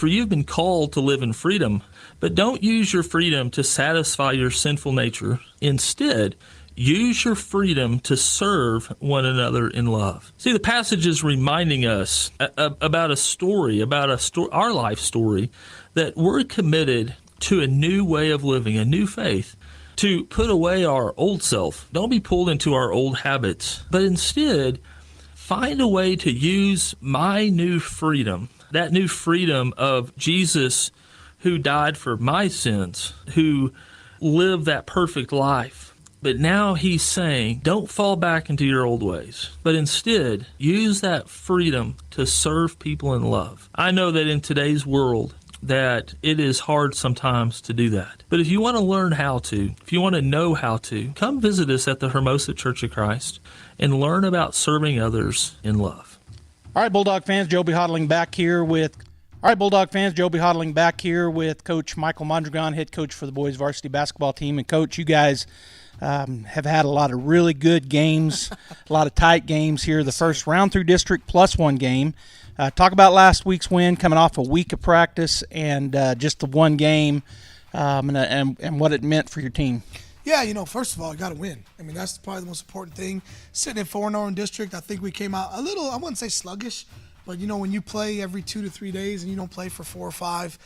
For you've been called to live in freedom, but don't use your freedom to satisfy your sinful nature. Instead, use your freedom to serve one another in love. See, the passage is reminding us about a story, our life story, that we're committed to a new way of living, a new faith, to put away our old self. Don't be pulled into our old habits, but instead find a way to use my new freedom, that new freedom of Jesus who died for my sins, who lived that perfect life. But now he's saying, don't fall back into your old ways, but instead use that freedom to serve people in love. I know that in today's world, that it is hard sometimes to do that. But if you want to learn how to, if you want to know how to, come visit us at the Hermosa Church of Christ and learn about serving others in love. All right, Bulldog fans, Joby Hodling back here with Coach Michael Mondragon, head coach for the boys varsity basketball team. And Coach, you guys have had a lot of really good games, a lot of tight games here. The first round through district plus one game. Talk about last week's win, coming off a week of practice and just the one game and what it meant for your team. Yeah, first of all, you got to win. I mean, that's probably the most important thing. Sitting at 4-0 in district, I think we came out a little, I wouldn't say sluggish, but, when you play every 2 to 3 days and you don't play for 4 or 5,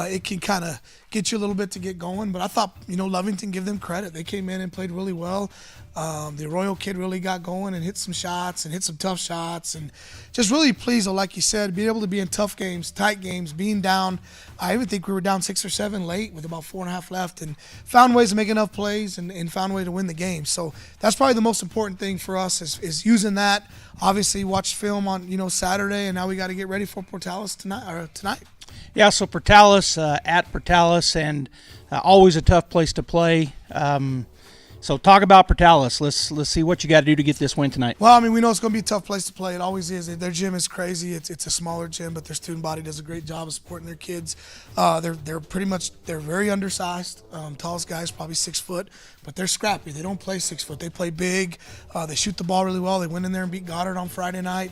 it can kind of get you a little bit to get going. But I thought, Lovington, give them credit. They came in and played really well. The Arroyo kid really got going and hit some shots and hit some tough shots. And just really pleased, like you said, being able to be in tough games, tight games, being down. I even think we were down 6 or 7 late with about 4.5 left and found ways to make enough plays and found a way to win the game. So that's probably the most important thing for us is using that. Obviously, watched film on, Saturday, and now we got to get ready for Portales tonight. Yeah, so Portales, at Portales, and always a tough place to play. So talk about Portales. Let's see what you got to do to get this win tonight. Well, we know it's going to be a tough place to play. It always is. Their gym is crazy. It's a smaller gym, but their student body does a great job of supporting their kids. They're very undersized. Tallest guys probably 6 foot, but they're scrappy. They don't play 6 foot. They play big. They shoot the ball really well. They went in there and beat Goddard on Friday night.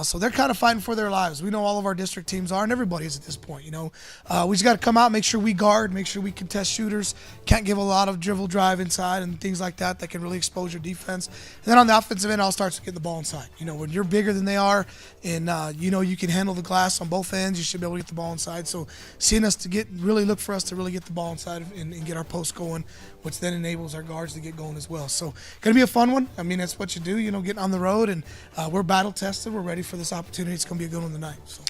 So they're kind of fighting for their lives. We know all of our district teams are, and everybody is at this point, We just got to come out, make sure we guard, make sure we contest shooters, can't give a lot of dribble drive inside and things like that can really expose your defense. And then on the offensive end, it all starts with getting the ball inside. When you're bigger than they are and, you can handle the glass on both ends, you should be able to get the ball inside. So seeing us look for us to really get the ball inside and get our post going, which then enables our guards to get going as well. So going to be a fun one. That's what you do, getting on the road, and we're battle tested. We're ready for this opportunity. It's going to be a good one tonight. So.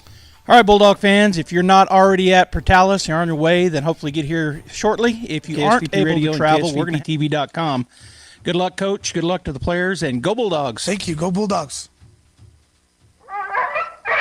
All right, Bulldog fans, if you're not already at Portales, you're on your way, then hopefully get here shortly. If you aren't able to travel, WorkingTV.com. Good luck, Coach. Good luck to the players, and go Bulldogs. Thank you. Go Bulldogs.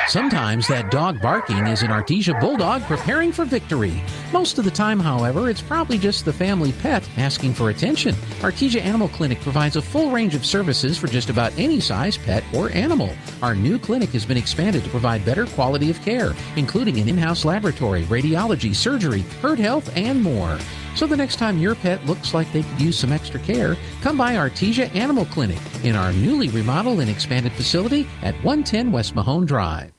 Sometimes that dog barking is an Artesia Bulldog preparing for victory. Most of the time, however, it's probably just the family pet asking for attention. Artesia Animal Clinic provides a full range of services for just about any size pet or animal. Our new clinic has been expanded to provide better quality of care, including an in-house laboratory, radiology, surgery, herd health, and more. So the next time your pet looks like they could use some extra care, come by Artesia Animal Clinic in our newly remodeled and expanded facility at 110 West Mahone Drive.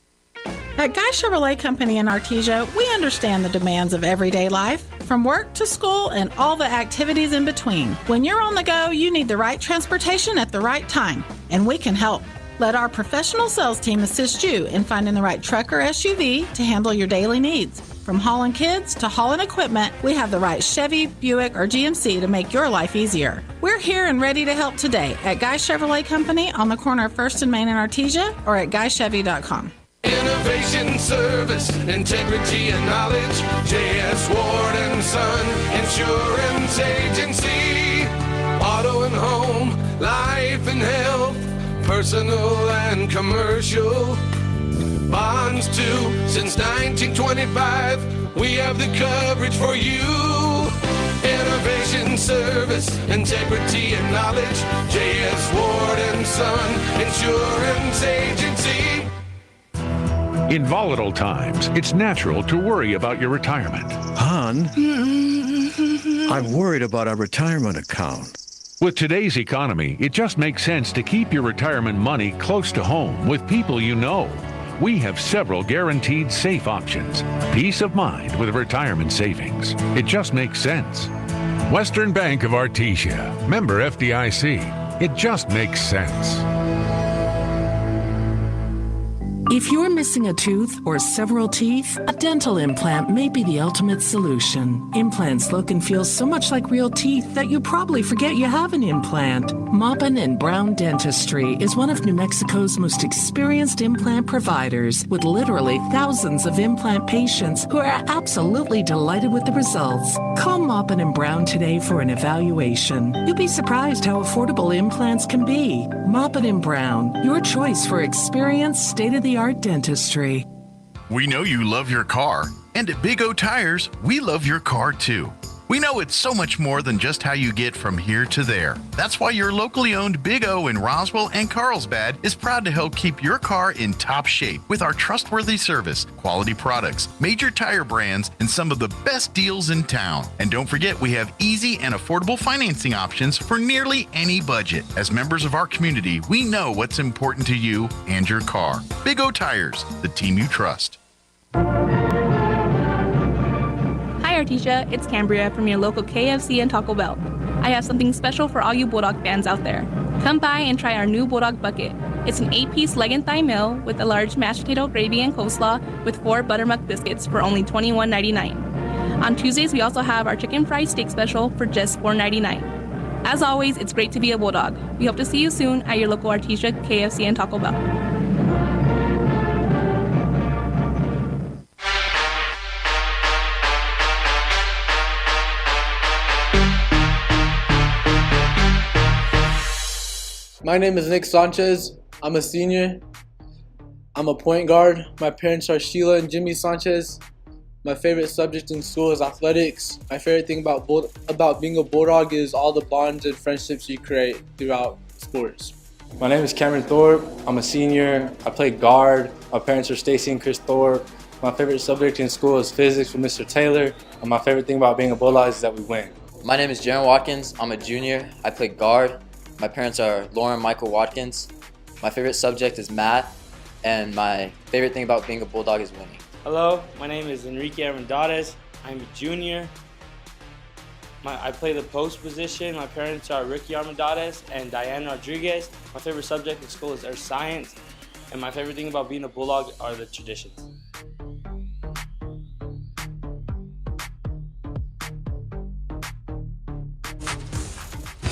At Guy Chevrolet Company in Artesia, we understand the demands of everyday life, from work to school and all the activities in between. When you're on the go, you need the right transportation at the right time, and we can help. Let our professional sales team assist you in finding the right truck or SUV to handle your daily needs. From hauling kids to hauling equipment, we have the right Chevy, Buick, or GMC to make your life easier. We're here and ready to help today at Guy Chevrolet Company on the corner of 1st and Main in Artesia or at GuyChevy.com. Innovation, service, integrity, and knowledge. J.S. Ward and Son Insurance Agency. Auto and home, life and health, personal and commercial. Bonds too, since 1925, we have the coverage for you. Innovation, service, integrity, and knowledge. J.S. Ward and Son Insurance Agency. In volatile times, it's natural to worry about your retirement. Hon, I'm worried about our retirement account. With today's economy, it just makes sense to keep your retirement money close to home with people you know. we have several guaranteed safe options. Peace of mind with retirement savings. It just makes sense. Western Bank of Artesia. Member FDIC. It just makes sense. If you're missing a tooth or several teeth, a dental implant may be the ultimate solution. Implants look and feel so much like real teeth that you probably forget you have an implant. Maupin and Brown Dentistry is one of New Mexico's most experienced implant providers, with literally thousands of implant patients who are absolutely delighted with the results. Call Maupin and Brown today for an evaluation. You'll be surprised how affordable implants can be. Maupin and Brown, your choice for experienced, state-of-the-art dentistry. We know you love your car, and at Big O Tires, we love your car too. We know it's so much more than just how you get from here to there. That's why your locally owned Big O in Roswell and Carlsbad is proud to help keep your car in top shape with our trustworthy service, quality products, major tire brands, and some of the best deals in town. And don't forget, we have easy and affordable financing options for nearly any budget. As members of our community, we know what's important to you and your car. Big O Tires, the team you trust. Hi Artesia, it's Cambria from your local KFC and Taco Bell. I have something special for all you Bulldog fans out there. Come by and try our new Bulldog Bucket. It's an 8-piece leg and thigh meal with a large mashed potato gravy and coleslaw with 4 buttermilk biscuits for only $21.99. On Tuesdays, we also have our chicken fried steak special for just $4.99. As always, it's great to be a Bulldog. We hope to see you soon at your local Artesia, KFC, and Taco Bell. My name is Nick Sanchez. I'm a senior. I'm a point guard. My parents are Sheila and Jimmy Sanchez. My favorite subject in school is athletics. My favorite thing about being a Bulldog is all the bonds and friendships you create throughout sports. My name is Cameron Thorpe. I'm a senior. I play guard. My parents are Stacy and Chris Thorpe. My favorite subject in school is physics with Mr. Taylor. And my favorite thing about being a Bulldog is that we win. My name is Jaron Watkins. I'm a junior. I play guard. My parents are Lauren and Michael Watkins. My favorite subject is math, and my favorite thing about being a Bulldog is winning. Hello, my name is Enrique Armendariz. I'm a junior. I play the post position. My parents are Ricky Armendariz and Diane Rodriguez. My favorite subject in school is earth science, and my favorite thing about being a Bulldog are the traditions.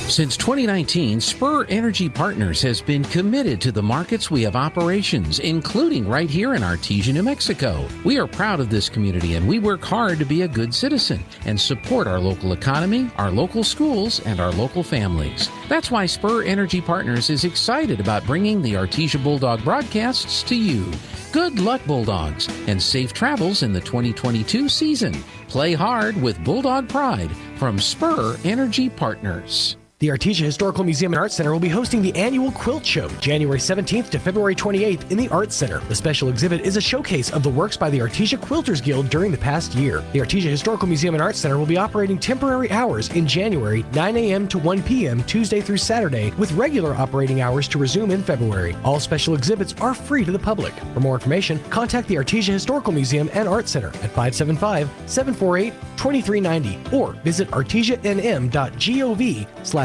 Since 2019, Spur Energy Partners has been committed to the markets we have operations, including right here in Artesia, New Mexico. We are proud of this community, and we work hard to be a good citizen and support our local economy, our local schools, and our local families. That's why Spur Energy Partners is excited about bringing the Artesia Bulldog broadcasts to you. Good luck, Bulldogs, and safe travels in the 2022 season. Play hard with Bulldog Pride from Spur Energy Partners. The Artesia Historical Museum and Arts Center will be hosting the annual Quilt Show, January 17th to February 28th in the Arts Center. The special exhibit is a showcase of the works by the Artesia Quilters Guild during the past year. The Artesia Historical Museum and Arts Center will be operating temporary hours in January, 9 a.m. to 1 p.m. Tuesday through Saturday, with regular operating hours to resume in February. All special exhibits are free to the public. For more information, contact the Artesia Historical Museum and Arts Center at 575-748-2390 or visit artesianm.gov/museum.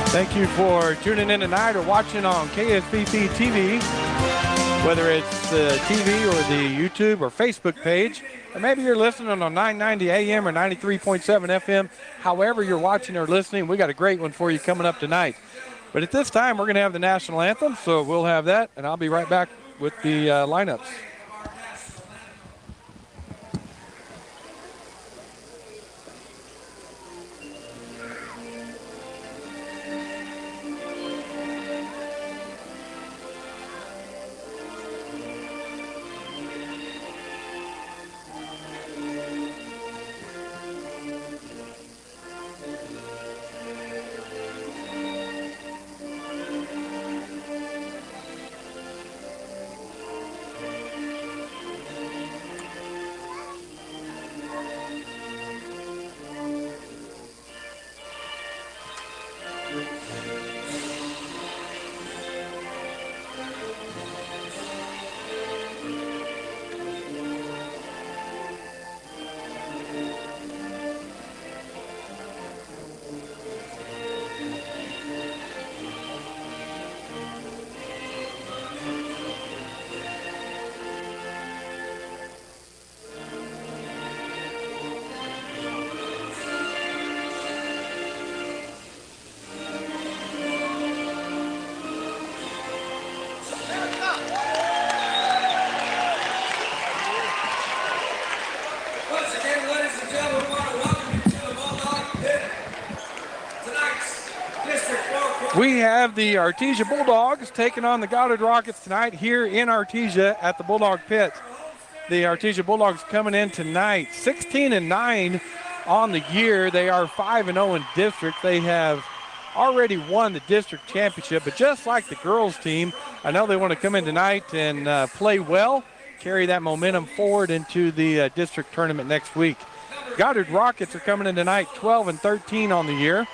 Thank you for tuning in tonight or watching on KSBC TV, whether it's the TV or the YouTube or Facebook page, or maybe you're listening on 990 AM or 93.7 FM. However you're watching or listening, we got a great one for you coming up tonight. But at this time, we're going to have the national anthem, so we'll have that, and I'll be right back with the lineups. We have the Artesia Bulldogs taking on the Goddard Rockets tonight here in Artesia at the Bulldog Pit. The Artesia Bulldogs coming in tonight 16-9 on the year. They are 5-0 in district. They have already won the district championship, but just like the girls team, I know they want to come in tonight and play well, carry that momentum forward into the district tournament next week. Goddard Rockets are coming in tonight 12-13 on the year.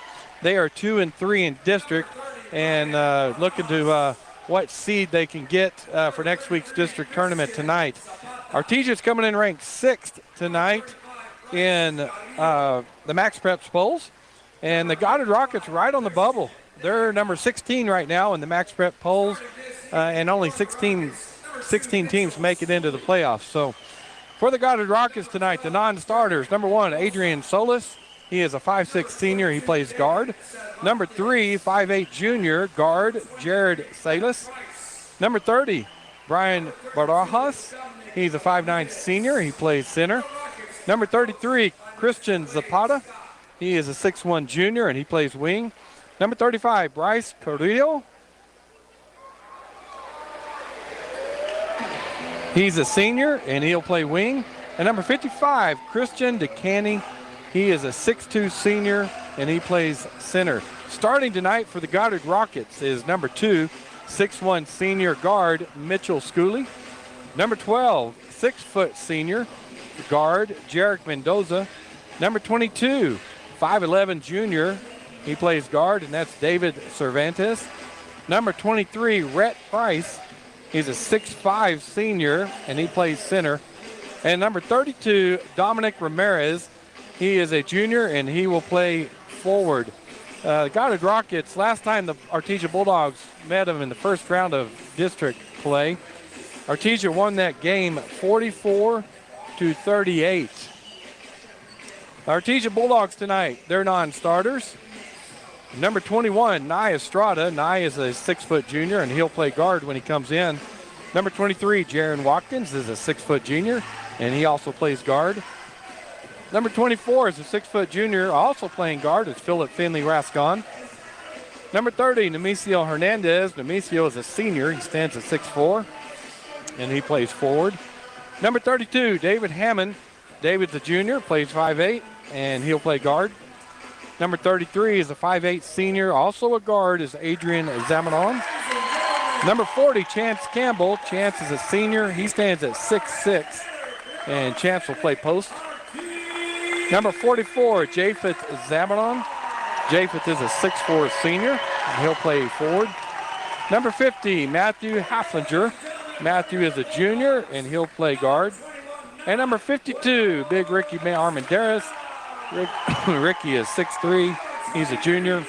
They are 2-3 in district and looking to what seed they can get for next week's district tournament tonight. Artesia's coming in ranked 6th tonight in the Max Preps polls, and the Goddard Rockets right on the bubble. They're number 16 right now in the Max Prep polls, and only 16 teams make it into the playoffs. So for the Goddard Rockets tonight, the non-starters, number 1, Adrian Solis. He is a 5'6 senior. He plays guard. Number 3, 5'8 junior, guard, Jared Salas. Number 30, Brian Barajas. He's a 5'9 senior. He plays center. Number 33, Christian Zapata. He is a 6'1 junior, and he plays wing. Number 35, Bryce Carrillo. He's a senior, and he'll play wing. And number 55, Christian DeCanny. He is a 6'2 senior, and he plays center. Starting tonight for the Goddard Rockets is number 2, 6'1 senior guard, Mitchell Schooley. Number 12, 6' senior guard, Jarek Mendoza. Number 22, 5'11 junior, he plays guard, and that's David Cervantes. Number 23, Rhett Price. He's a 6'5 senior, and he plays center. And number 32, Dominic Ramirez. He is a junior, and he will play forward. The Goddard Rockets, last time the Artesia Bulldogs met them in the first round of district play, Artesia won that game 44-38. Artesia Bulldogs tonight, they're non-starters. Number 21, Nye Estrada. Nye is a 6' junior, and he'll play guard when he comes in. Number 23, Jaron Watkins is a 6' junior, and he also plays guard. Number 24 is a 6' junior, also playing guard. It's Philip Finley Rascon. Number 30, Nemesio Hernandez. Nemesio is a senior. He stands at 6'4", and he plays forward. Number 32, David Hammond. David's a junior, plays 5'8", and he'll play guard. Number 33 is a 5'8 senior, also a guard, is Adrian Zamanon. Number 40, Chance Campbell. Chance is a senior. He stands at 6'6", and Chance will play post. Number 44, Japheth Zamanon. Japheth is a 6'4 senior, and he'll play forward. Number 50, Matthew Haflinger. Matthew is a junior, and he'll play guard. And number 52, Big Ricky Armendariz. Ricky is 6'3". He's a junior,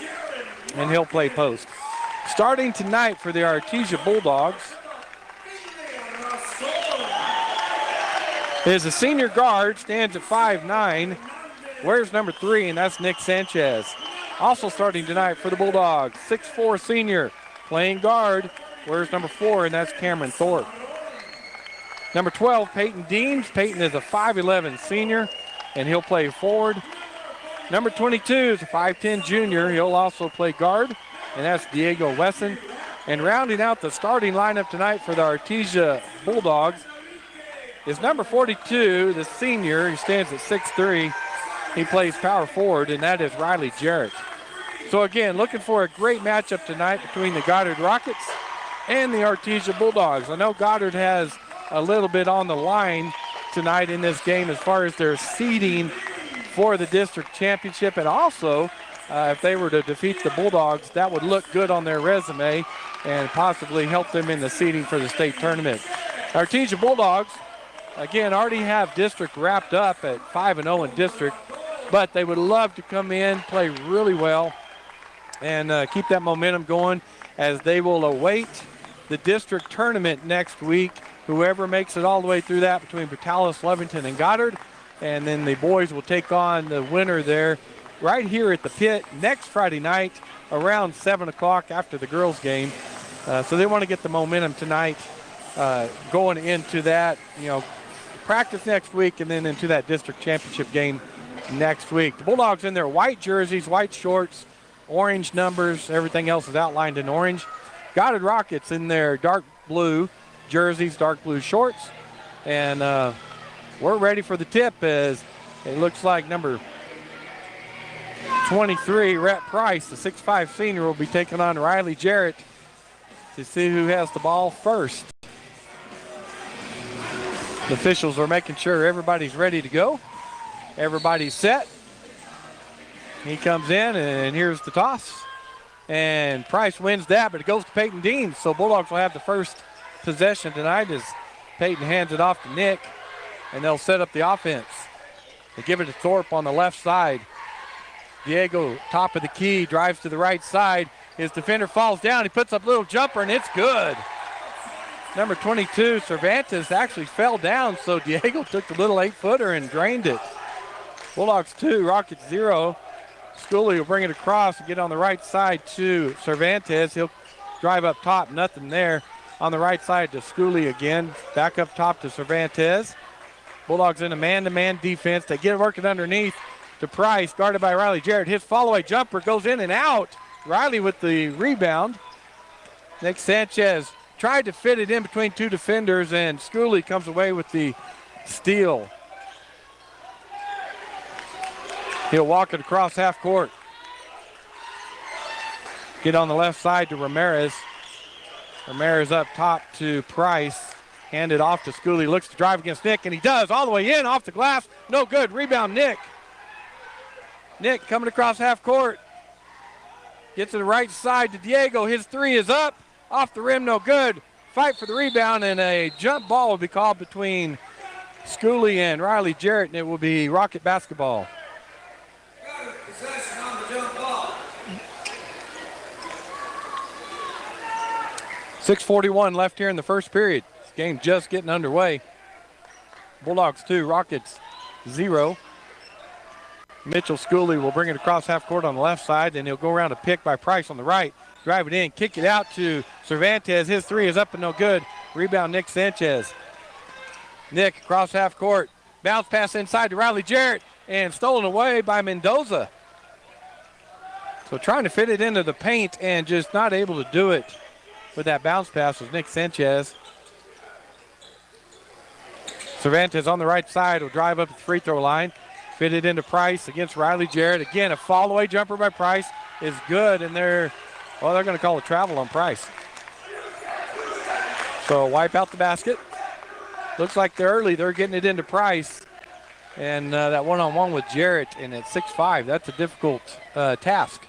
and he'll play post. Starting tonight for the Artesia Bulldogs is a senior guard, stands at 5'9". Wears number 3, and that's Nick Sanchez. Also starting tonight for the Bulldogs, 6'4 senior, playing guard. Wears number 4, and that's Cameron Thorpe. Number 12, Peyton Deems. Peyton is a 5'11 senior, and he'll play forward. Number 22 is a 5'10 junior. He'll also play guard, and that's Diego Wesson. And rounding out the starting lineup tonight for the Artesia Bulldogs is number 42, the senior. He stands at 6'3". He plays power forward, and that is Riley Jarrett. So again, looking for a great matchup tonight between the Goddard Rockets and the Artesia Bulldogs. I know Goddard has a little bit on the line tonight in this game as far as their seeding for the district championship, and also if they were to defeat the Bulldogs, that would look good on their resume and possibly help them in the seeding for the state tournament. Artesia Bulldogs, again, already have district wrapped up at 5-0 in district, but they would love to come in, play really well, and keep that momentum going as they will await the district tournament next week. Whoever makes it all the way through that between Portales, Lovington, and Goddard, and then the boys will take on the winner there right here at the pit next Friday night around 7 o'clock after the girls' game. So they want to get the momentum tonight going into that, practice next week and then into that district championship game next week. The Bulldogs in their white jerseys, white shorts, orange numbers. Everything else is outlined in orange. Goddard Rockets in their dark blue jerseys, dark blue shorts. And we're ready for the tip as it looks like number 23, Rhett Price, the 6'5 senior, will be taking on Riley Jarrett to see who has the ball first. The officials are making sure everybody's ready to go. Everybody's set. He comes in, and here's the toss. And Price wins that, but it goes to Peyton Dean. So Bulldogs will have the first possession tonight as Peyton hands it off to Nick, and they'll set up the offense. They give it to Thorpe on the left side. Diego, top of the key, drives to the right side. His defender falls down. He puts up a little jumper, and it's good. Number 22, Cervantes, actually fell down, so Diego took the little 8-footer and drained it. Bulldogs 2, Rockets 0. Schooley will bring it across and get on the right side to Cervantes. He'll drive up top, nothing there. On the right side to Schooley again. Back up top to Cervantes. Bulldogs in a man-to-man defense. They get working underneath to Price, guarded by Riley Jarrett. His follow-away jumper goes in and out. Riley with the rebound. Nick Sanchez tried to fit it in between two defenders, and Schooley comes away with the steal. He'll walk it across half court. Get on the left side to Ramirez. Ramirez up top to Price. Hand it off to Schooley. Looks to drive against Nick, and he does. All the way in, off the glass. No good. Rebound, Nick. Nick coming across half court. Gets to the right side to Diego. His three is up. Off the rim, no good. Fight for the rebound, and a jump ball will be called between Schooley and Riley Jarrett, and it will be Rocket basketball. 6:41 left here in the first period. This game just getting underway. Bulldogs 2, Rockets 0. Mitchell Schooley will bring it across half court on the left side, and he'll go around a pick by Price on the right. Drive it in, kick it out to Cervantes. His three is up and no good. Rebound, Nick Sanchez. Nick across half court. Bounce pass inside to Riley Jarrett, and stolen away by Mendoza. So trying to fit it into the paint and just not able to do it with that bounce pass was Nick Sanchez. Cervantes on the right side will drive up the free throw line. Fit it into Price against Riley Jarrett. Again, a fall-away jumper by Price is good, and they're going to call a travel on Price. So wipe out the basket. Looks like they're getting it into Price. And that one-on-one with Jarrett, and at 6'5", that's a difficult task.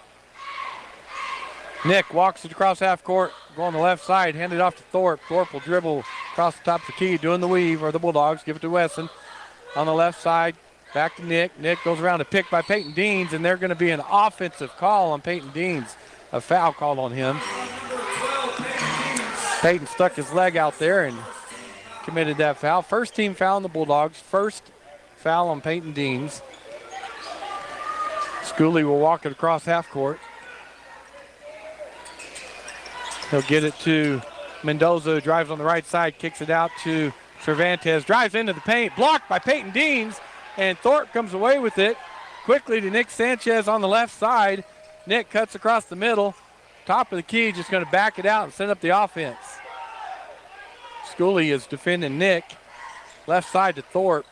Nick walks it across half court, go on the left side, hand it off to Thorpe. Thorpe will dribble across the top of the key, doing the weave, or the Bulldogs. Give it to Wesson. On the left side, back to Nick. Nick goes around a pick by Peyton Deans, and they're going to be an offensive call on Peyton Deans. A foul called on him. Peyton stuck his leg out there and committed that foul. First team foul on the Bulldogs. First foul on Peyton Deans. Schooley will walk it across half court. He'll get it to Mendoza, who drives on the right side, kicks it out to Cervantes, drives into the paint, blocked by Peyton Deans, and Thorpe comes away with it. Quickly to Nick Sanchez on the left side. Nick cuts across the middle. Top of the key, just going to back it out and set up the offense. Schooley is defending Nick. Left side to Thorpe.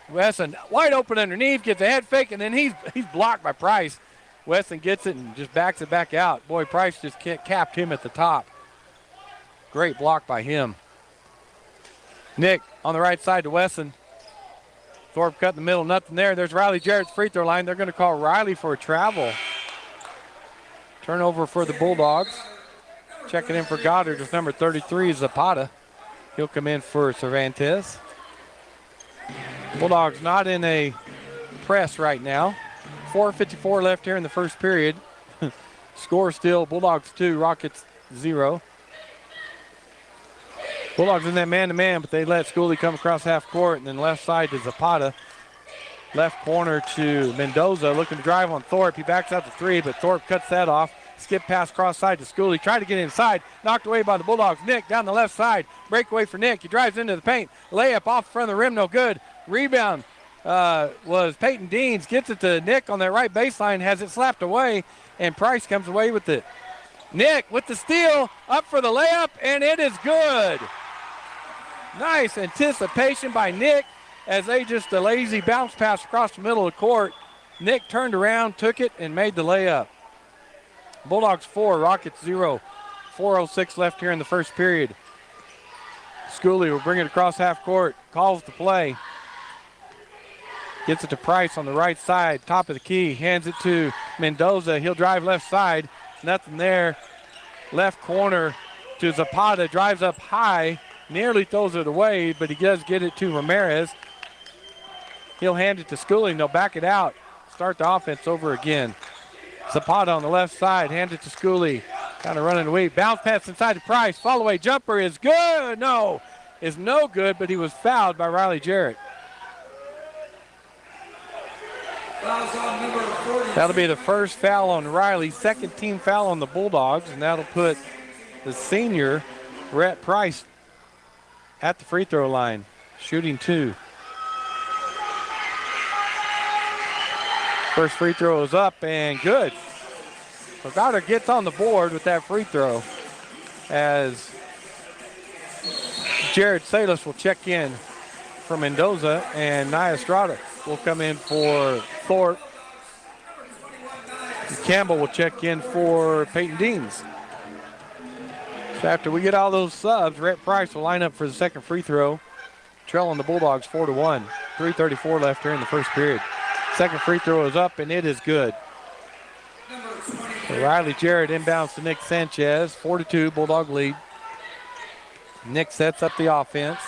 Wesson wide open underneath, gets a head fake, and then he's blocked by Price. Wesson gets it and just backs it back out. Boy, Price just capped him at the top. Great block by him. Nick on the right side to Wesson. Thorpe cut in the middle, nothing there. There's Riley Jarrett's free throw line. They're going to call Riley for a travel. Turnover for the Bulldogs. Checking in for Goddard with number 33, Zapata. He'll come in for Cervantes. Bulldogs not in a press right now. 4:54 left here in the first period. Score still Bulldogs 2, Rockets 0. Bulldogs in that man-to-man, but they let Schooley come across half court, and then left side to Zapata. Left corner to Mendoza, looking to drive on Thorpe. He backs out the three, but Thorpe cuts that off. Skip pass cross side to Schooley. Tried to get inside. Knocked away by the Bulldogs. Nick down the left side. Breakaway for Nick. He drives into the paint. Layup off the front of the rim. No good. Rebound. was Peyton Deans. Gets it to Nick on that right baseline, has it slapped away, and Price comes away with it. Nick with the steal, up for the layup, and it is good. Nice anticipation by Nick as they just a lazy bounce pass across the middle of the court. Nick turned around, took it, and made the layup. Bulldogs 4, Rockets 0. 4:06 left here in the first period. Schooley will bring it across half court, calls the play. Gets it to Price on the right side, top of the key, hands it to Mendoza. He'll drive left side, nothing there. Left corner to Zapata, drives up high, nearly throws it away, but he does get it to Ramirez. He'll hand it to Schooley, and they'll back it out. Start the offense over again. Zapata on the left side, hand it to Schooley. Kind of running away. Bounce pass inside to Price. Fall away jumper is good. No, is no good, but he was fouled by Riley Jarrett. That'll be the first foul on Riley, second team foul on the Bulldogs, and that'll put the senior, Rhett Price, at the free throw line, shooting 2. First free throw is up and good. So Goddard gets on the board with that free throw as Jared Salas will check in for Mendoza, and Nia Estrada will come in for Thorpe. And Campbell will check in for Peyton Deans. So after we get all those subs, Rhett Price will line up for the second free throw, trailing the Bulldogs 4-1. 3:34 left here in the first period. Second free throw is up, and it is good. So Riley Jarrett inbounds to Nick Sanchez. 4-2, Bulldog lead. Nick sets up the offense.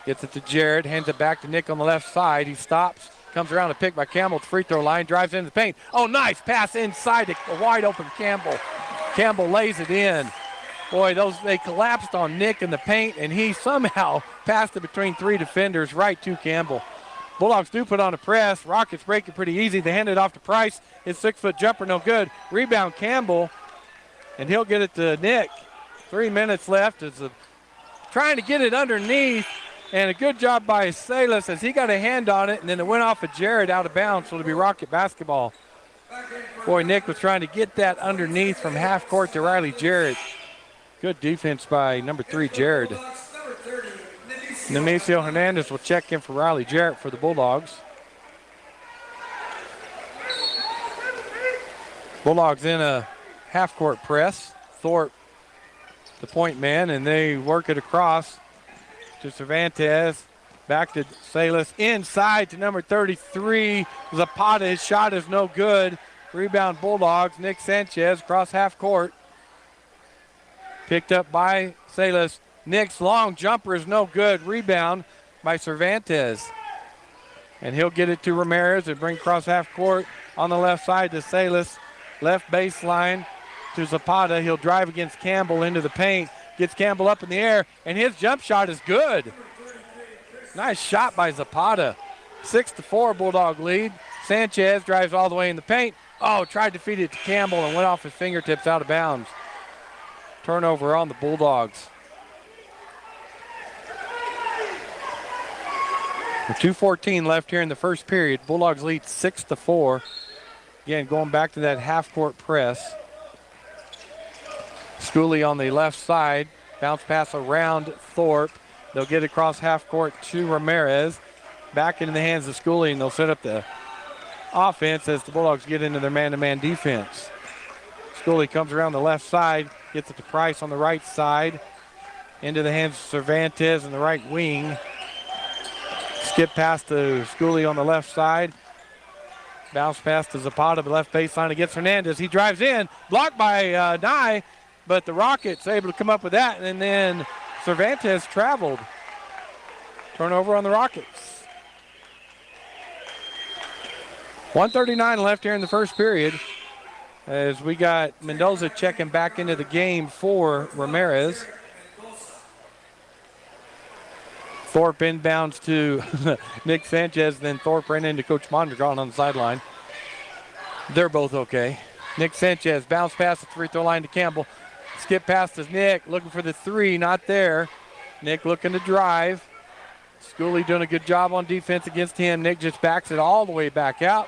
Gets it to Jarrett, hands it back to Nick on the left side. He stops, comes around a pick by Campbell at the free throw line, drives into the paint. Oh, nice pass inside to a wide open Campbell. Campbell lays it in. Boy, they collapsed on Nick in the paint, and he somehow passed it between 3 defenders right to Campbell. Bulldogs do put on a press. Rockets break it pretty easy. They hand it off to Price. His 6-foot jumper, no good. Rebound Campbell, and he'll get it to Nick. 3 minutes left. It's trying to get it underneath, and a good job by Salas as he got a hand on it, and then it went off of Jared out of bounds, so it'll be Rocket basketball. Boy, Nick was trying to get that underneath from half court to Riley Jarrett. Good defense by number 3, Jared. Nemesio Hernandez will check in for Riley Jarrett for the Bulldogs. Bulldogs in a half-court press. Thorpe, the point man, and they work it across to Cervantes. Back to Salas. Inside to number 33, Zapata. His shot is no good. Rebound Bulldogs. Nick Sanchez across half court. Picked up by Salas. Nick's long jumper is no good. Rebound by Cervantes. And he'll get it to Ramirez and bring across half court on the left side to Salas. Left baseline to Zapata. He'll drive against Campbell into the paint. Gets Campbell up in the air, and his jump shot is good. Nice shot by Zapata. 6-4 Bulldog lead. Sanchez drives all the way in the paint. Oh, tried to feed it to Campbell and went off his fingertips out of bounds. Turnover on the Bulldogs. With 2:14 left here in the first period, Bulldogs lead 6-4. Again, going back to that half-court press. Schooley on the left side. Bounce pass around Thorpe. They'll get across half court to Ramirez. Back into the hands of Schooley, and they'll set up the offense as the Bulldogs get into their man-to-man defense. Schooley comes around the left side, gets it to Price on the right side. Into the hands of Cervantes in the right wing. Skip pass to Schooley on the left side. Bounce pass to Zapata, the left baseline against Hernandez. He drives in, blocked by Nye, but the Rockets able to come up with that, and then Cervantes traveled. Turnover on the Rockets. 1:39 left here in the first period as we got Mendoza checking back into the game for Ramirez. Thorpe inbounds to Nick Sanchez, then Thorpe ran into Coach Mondragon on the sideline. They're both okay. Nick Sanchez bounce pass the free throw line to Campbell. Skip pass to Nick, looking for the three, not there. Nick looking to drive. Schooley doing a good job on defense against him. Nick just backs it all the way back out,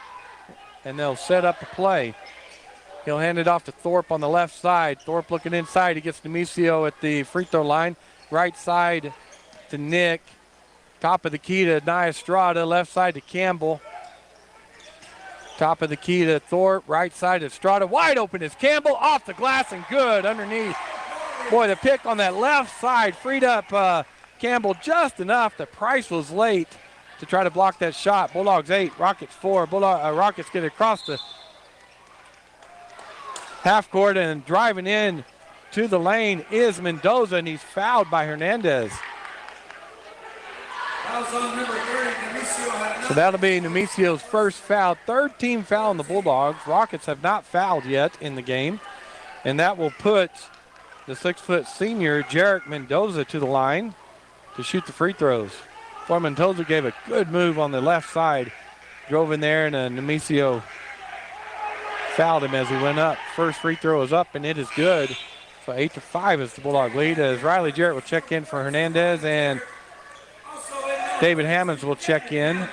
and they'll set up the play. He'll hand it off to Thorpe on the left side. Thorpe looking inside. He gets Nemesio at the free throw line. Right side to Nick. Top of the key to Estrada. Left side to Campbell. Top of the key to Thorpe. Right side to Estrada. Wide open is Campbell. Off the glass and good underneath. Boy, the pick on that left side freed up Campbell just enough. The Price was late to try to block that shot. Bulldogs 8, Rockets 4. Rockets get across the half court, and driving in to the lane is Mendoza, and he's fouled by Hernandez. So that'll be Nemesio's first foul. Third team foul on the Bulldogs. Rockets have not fouled yet in the game, and that will put the 6-foot senior Jarek Mendoza to the line to shoot the free throws. Boy, Mendoza gave a good move on the left side. Drove in there, and Nemesio fouled him as he went up. First free throw is up, and it is good. So 8-5 is the Bulldog lead, as Riley Jarrett will check in for Hernandez, and David Hammonds will check in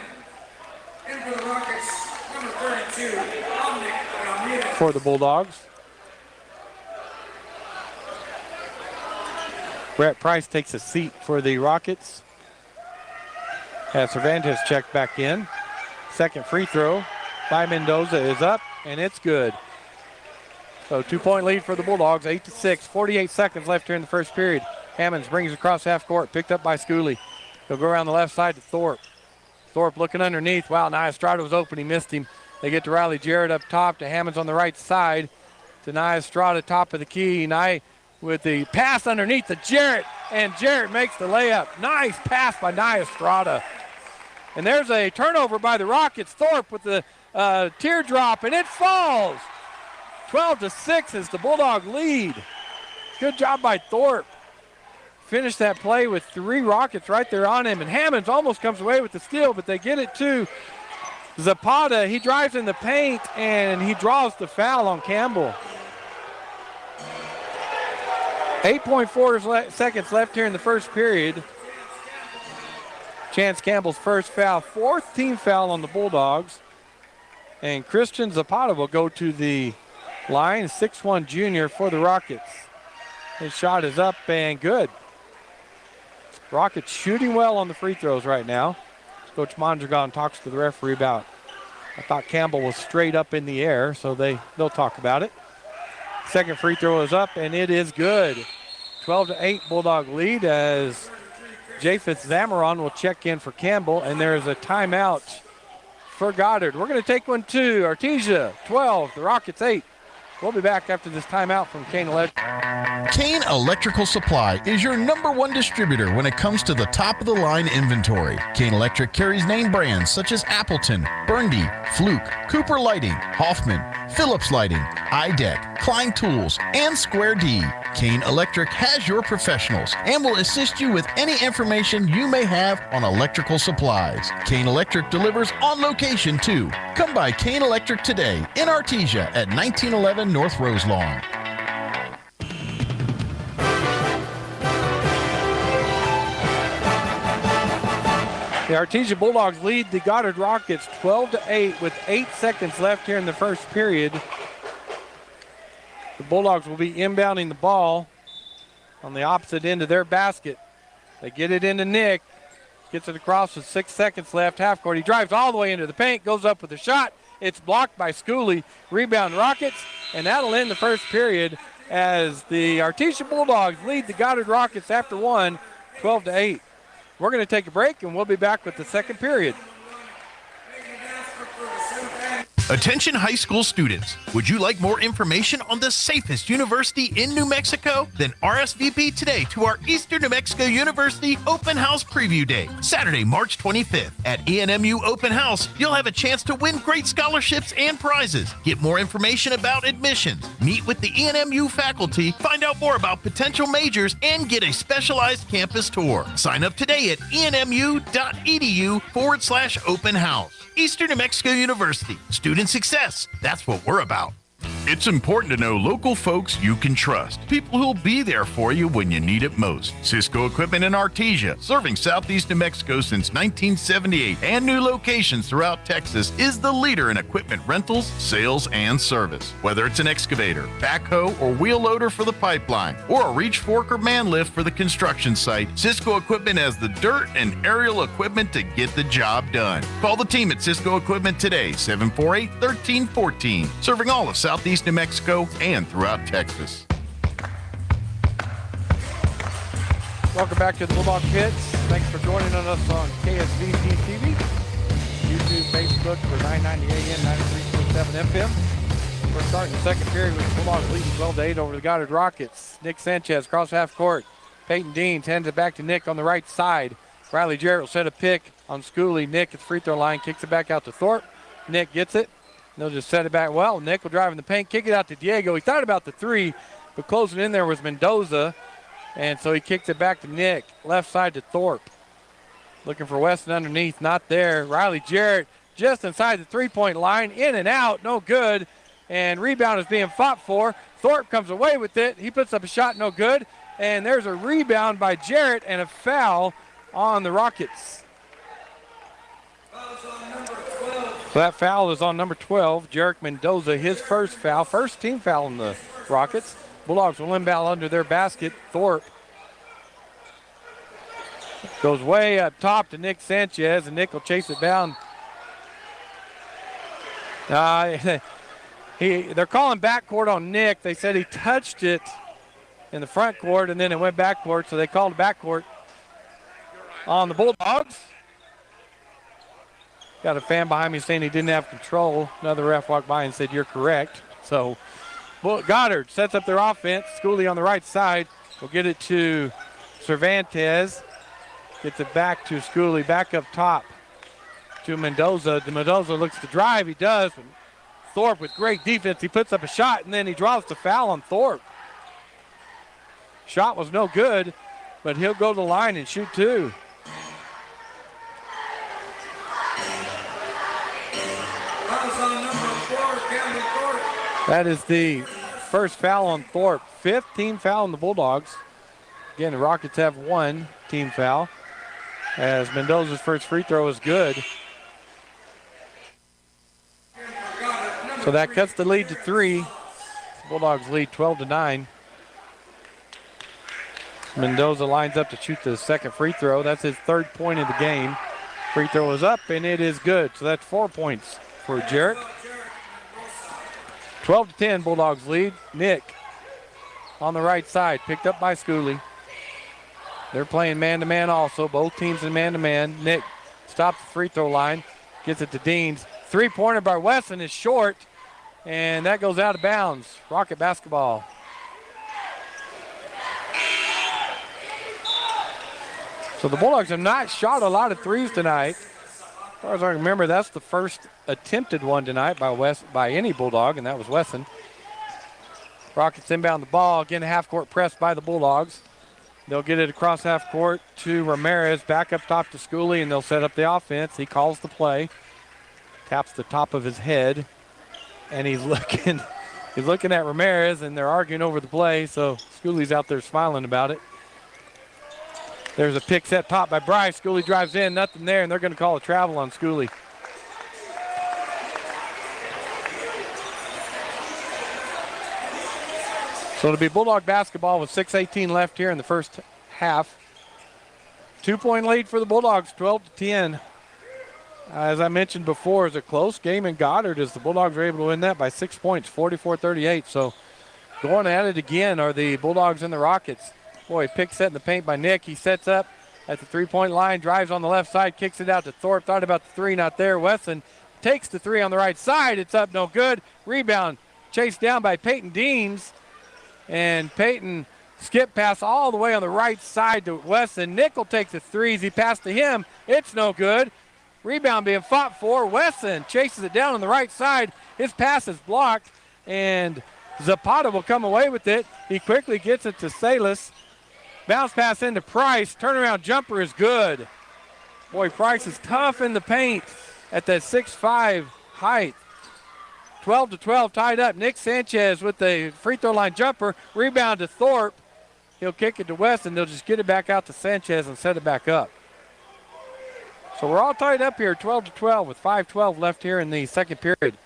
for the Bulldogs. Brett Price takes a seat for the Rockets as Cervantes checked back in. Second free throw by Mendoza is up, and it's good. So 2-point lead for the Bulldogs, 8-6, 48 seconds left here in the first period. Hammonds brings across half court, picked up by Schooley. He'll go around the left side to Thorpe. Thorpe looking underneath. Wow, Estrada was open, he missed him. They get to Riley Jarrett up top to Hammonds on the right side. To Estrada, top of the key. Nye with the pass underneath to Jarrett, and Jarrett makes the layup. Nice pass by Estrada. And there's a turnover by the Rockets. Thorpe with the teardrop, and it falls. 12-6 is the Bulldog lead. Good job by Thorpe. Finished that play with 3 Rockets right there on him, and Hammonds almost comes away with the steal, but they get it to Zapata. He drives in the paint, and he draws the foul on Campbell. 8.4 seconds left here in the first period. Chance Campbell's first foul, 4th team foul on the Bulldogs. And Christian Zapata will go to the line, 6'1" junior for the Rockets. His shot is up and good. Rockets shooting well on the free throws right now. Coach Mondragon talks to the referee about, I thought Campbell was straight up in the air, so they'll talk about it. Second free throw is up, and it is good. 12-8 Bulldog lead as Japheth Zamaron will check in for Campbell, and there is a timeout for Goddard. We're going to take one too. Artesia 12, the Rockets 8. We'll be back after this timeout from Kane Electric. Kane Electrical Supply is your #1 distributor when it comes to the top-of-the-line inventory. Kane Electric carries name brands such as Appleton, Burndy, Fluke, Cooper Lighting, Hoffman, Phillips Lighting, iDeck, Klein Tools, and Square D. Kane Electric has your professionals and will assist you with any information you may have on electrical supplies. Kane Electric delivers on location too. Come by Kane Electric today in Artesia at 1911 North Roselawn. The Artesia Bulldogs lead the Goddard Rockets 12-8 with 8 seconds left here in the first period. The Bulldogs will be inbounding the ball on the opposite end of their basket. They get it into Nick. Gets it across with 6 seconds left, half court. He drives all the way into the paint, goes up with a shot. It's blocked by Schooley. Rebound Rockets, and that'll end the first period as the Artesia Bulldogs lead the Goddard Rockets after one, 12-8. We're going to take a break, and we'll be back with the second period. Attention high school students, would you like more information on the safest university in New Mexico? Then RSVP today to our Eastern New Mexico University Open House Preview Day, Saturday, March 25th. At ENMU Open House, you'll have a chance to win great scholarships and prizes. Get more information about admissions, meet with the ENMU faculty, find out more about potential majors, and get a specialized campus tour. Sign up today at enmu.edu/open house. Eastern New Mexico University. Student success. That's what we're about. It's important to know local folks you can trust. People who'll be there for you when you need it most. Cisco Equipment in Artesia, serving southeast New Mexico since 1978 and new locations throughout Texas, is the leader in equipment rentals, sales, and service. Whether it's an excavator, backhoe, or wheel loader for the pipeline, or a reach fork or man lift for the construction site, Cisco Equipment has the dirt and aerial equipment to get the job done. Call the team at Cisco Equipment today, 748-1314, serving all of southeast New Mexico and throughout Texas. Welcome back to the Bulldog Pits. Thanks for joining us on KSVC TV, YouTube, Facebook for 990 AM, 93.7 FM. We're starting the second period with the Bulldogs leading 12-8 over the Goddard Rockets. Nick Sanchez cross half court. Peyton Deans hands it back to Nick on the right side. Riley Jarrett will set a pick on Schooley. Nick at the free throw line, kicks it back out to Thorpe. Nick gets it. They'll just set it back well. Nick will drive in the paint, kick it out to Diego. He thought about the three, but closing in there was Mendoza. And so he kicks it back to Nick. Left side to Thorpe. Looking for Weston underneath, not there. Riley Jarrett just inside the three-point line, in and out, no good. And rebound is being fought for. Thorpe comes away with it. He puts up a shot, no good. And there's a rebound by Jarrett and a foul on the Rockets. So that foul is on number 12, Jarek Mendoza, his first foul, first team foul on the Rockets. Bulldogs will inbound under their basket. Thorpe goes way up top to Nick Sanchez, and Nick will chase it down. They're calling backcourt on Nick. They said he touched it in the front court, and then it went backcourt, so they called backcourt on the Bulldogs. Got a fan behind me saying he didn't have control. Another ref walked by and said, "You're correct." So Goddard sets up their offense. Schooley on the right side will get it to Cervantes. Gets it back to Schooley, back up top to Mendoza. Mendoza looks to drive. He does. But Thorpe with great defense. He puts up a shot, and then he draws the foul on Thorpe. Shot was no good, but he'll go to the line and shoot two. That is the first foul on Thorpe. Fifth team foul on the Bulldogs. Again, the Rockets have one team foul, as Mendoza's first free throw is good. So that cuts the lead to 3. Bulldogs lead 12-9. Mendoza lines up to shoot the second free throw. That's his third point of the game. Free throw is up, and it is good. So that's 4 points for Jarrett. 12-10, Bulldogs lead. Nick on the right side, picked up by Schooley. They're playing man-to-man also, both teams in man-to-man. Nick stops the free throw line, gets it to Deans. Three-pointer by Wesson is short, and that goes out of bounds. Rocket basketball. So the Bulldogs have not shot a lot of threes tonight. As far as I remember, that's the first attempted one tonight by any Bulldog, and that was Wesson. Rockets inbound the ball. Again, a half-court press by the Bulldogs. They'll get it across half court to Ramirez, back up top to Schooley, and they'll set up the offense. He calls the play, taps the top of his head, and he's looking at Ramirez, and they're arguing over the play, so Schooley's out there smiling about it. There's a pick set pop by Bryce. Schooley drives in, nothing there, and they're going to call a travel on Schooley. So it'll be Bulldog basketball with 6:18 left here in the first half. 2-point lead for the Bulldogs, 12-10. As I mentioned before, it's a close game in Goddard as the Bulldogs are able to win that by 6 points, 44-38. So going at it again are the Bulldogs and the Rockets. Boy, pick set in the paint by Nick. He sets up at the three-point line, drives on the left side, kicks it out to Thorpe. Thought about the three, not there. Wesson takes the three on the right side. It's up, no good. Rebound chased down by Peyton Deans. And Peyton skip pass all the way on the right side to Wesson. Nick will take the threes. He passed to him. It's no good. Rebound being fought for. Wesson chases it down on the right side. His pass is blocked, and Zapata will come away with it. He quickly gets it to Salas. Bounce pass into Price. Turnaround jumper is good. Boy, Price is tough in the paint at that 6'5" height. 12-12 tied up. Nick Sanchez with the free throw line jumper. Rebound to Thorpe. He'll kick it to West, and they'll just get it back out to Sanchez and set it back up. So we're all tied up here, 12-12 with 5:12 left here in the second period.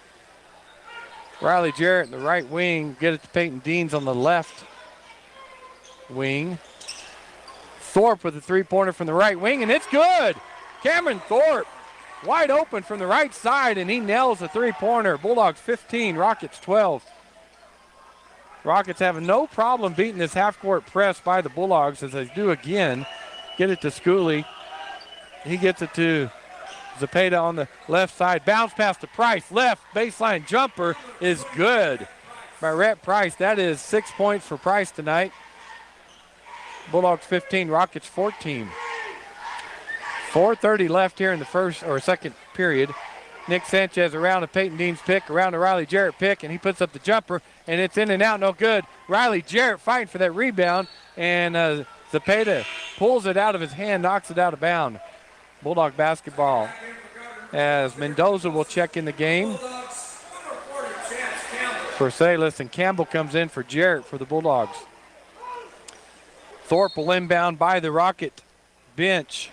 Riley Jarrett in the right wing. Get it to Peyton Deans on the left wing. Thorpe with a three-pointer from the right wing, and it's good. Cameron Thorpe wide open from the right side, and he nails the three-pointer. Bulldogs 15, Rockets 12. Rockets having no problem beating this half-court press by the Bulldogs as they do again. Get it to Schooley. He gets it to Zepeda on the left side. Bounce pass to Price. Left baseline jumper is good by Rhett Price. That is 6 points for Price tonight. Bulldogs 15, Rockets 14. 4:30 left here in the first or second period. Nick Sanchez around to Peyton Dean's pick, around to Riley Jarrett pick, and he puts up the jumper, and it's in and out, no good. Riley Jarrett fighting for that rebound, and Zepeda pulls it out of his hand, knocks it out of bounds. Bulldog basketball as Mendoza will check in the game for Salas, and Campbell comes in for Jarrett for the Bulldogs. Thorpe will inbound by the Rocket bench.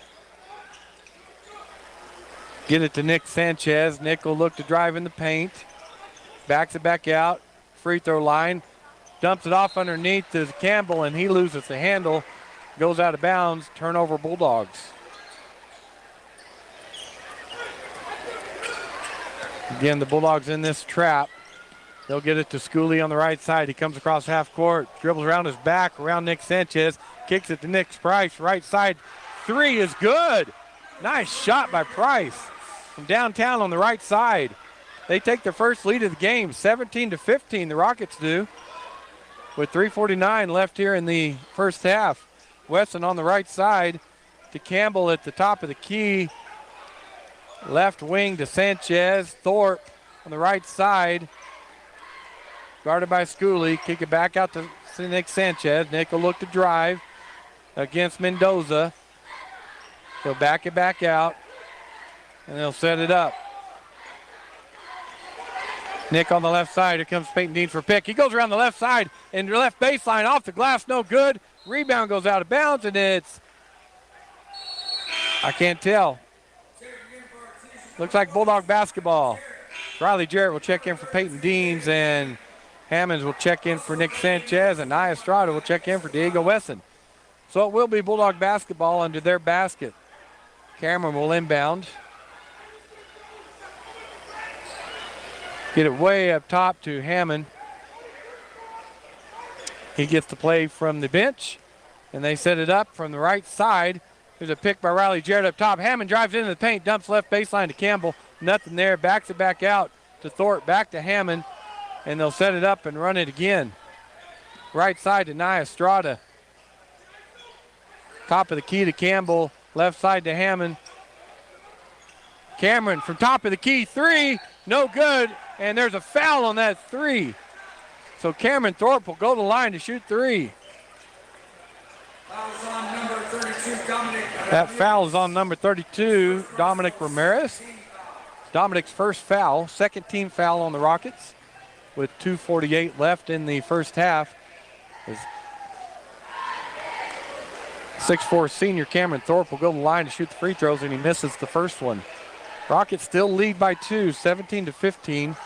Get it to Nick Sanchez. Nick will look to drive in the paint. Backs it back out. Free throw line. Dumps it off underneath to Campbell, and he loses the handle. Goes out of bounds. Turnover Bulldogs. Again, the Bulldogs in this trap. They'll get it to Schooley on the right side. He comes across half court. Dribbles around his back, around Nick Sanchez. Kicks it to Nick Price. Right side. Three is good. Nice shot by Price from downtown on the right side. They take their first lead of the game, 17-15, the Rockets do, with 3:49 left here in the first half. Wesson on the right side to Campbell at the top of the key. Left wing to Sanchez. Thorpe on the right side, guarded by Schooley. Kick it back out to Nick Sanchez. Nick will look to drive against Mendoza. He'll back it back out, and they'll set it up. Nick on the left side. Here comes Peyton Dean for pick. He goes around the left side, and the left baseline off the glass, no good. Rebound goes out of bounds, and it's, I can't tell. Looks like Bulldog basketball. Riley Jarrett will check in for Peyton Deans, and Hammonds will check in for Nick Sanchez, and Nia Estrada will check in for Diego Wesson. So it will be Bulldog basketball under their basket. Cameron will inbound. Get it way up top to Hammond. He gets to play from the bench, and they set it up from the right side. There's a pick by Riley Jarrett up top. Hammond drives into the paint, dumps left baseline to Campbell. Nothing there, backs it back out to Thorpe, back to Hammond, and they'll set it up and run it again. Right side to Nia Estrada. Top of the key to Campbell, left side to Hammond. Cameron from top of the key, three, no good, and there's a foul on that three. So Cameron Thorpe will go to the line to shoot three. That foul is on number 32, Dominic Ramirez. Dominic's first foul, second team foul on the Rockets with 2:48 left in the first half. 6'4" senior Cameron Thorpe will go to the line to shoot the free throws, and he misses the first one. Rockets still lead by 2, 17-15.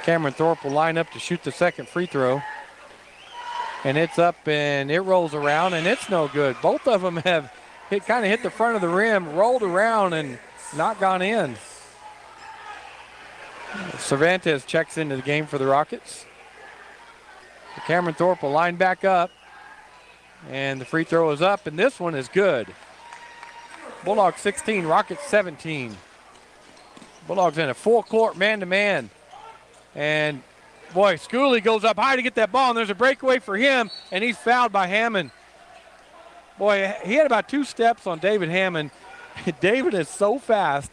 Cameron Thorpe will line up to shoot the second free throw. And it's up and it rolls around and it's no good. Both of them have kind of hit the front of the rim, rolled around and not gone in. Cervantes checks into the game for the Rockets. Cameron Thorpe will line back up. And the free throw is up, and this one is good. Bulldogs 16, Rockets 17. Bulldogs in a full court man-to-man. And, boy, Schooley goes up high to get that ball, and there's a breakaway for him, and he's fouled by Hammond. Boy, he had about 2 steps on David Hammond. David is so fast.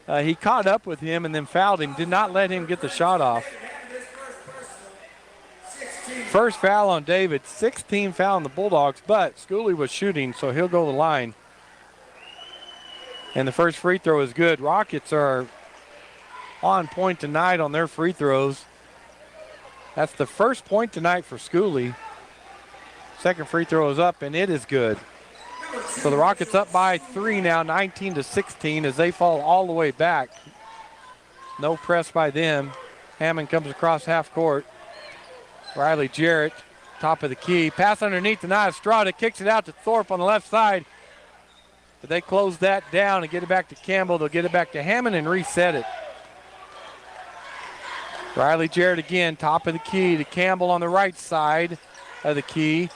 He caught up with him and then fouled him, did not let him get the shot off. First foul on David, 16 foul on the Bulldogs, but Schooley was shooting, so he'll go to the line. And the first free throw is good. Rockets are on point tonight on their free throws. That's the first point tonight for Schooley. Second free throw is up, and it is good. So the Rockets up by 3 now, 19-16, as they fall all the way back. No press by them. Hammond comes across half court. Riley Jarrett, top of the key. Pass underneath to Nia Estrada, kicks it out to Thorpe on the left side. But they close that down and get it back to Campbell. They'll get it back to Hammond and reset it. Riley Jarrett again, top of the key to Campbell on the right side of the key.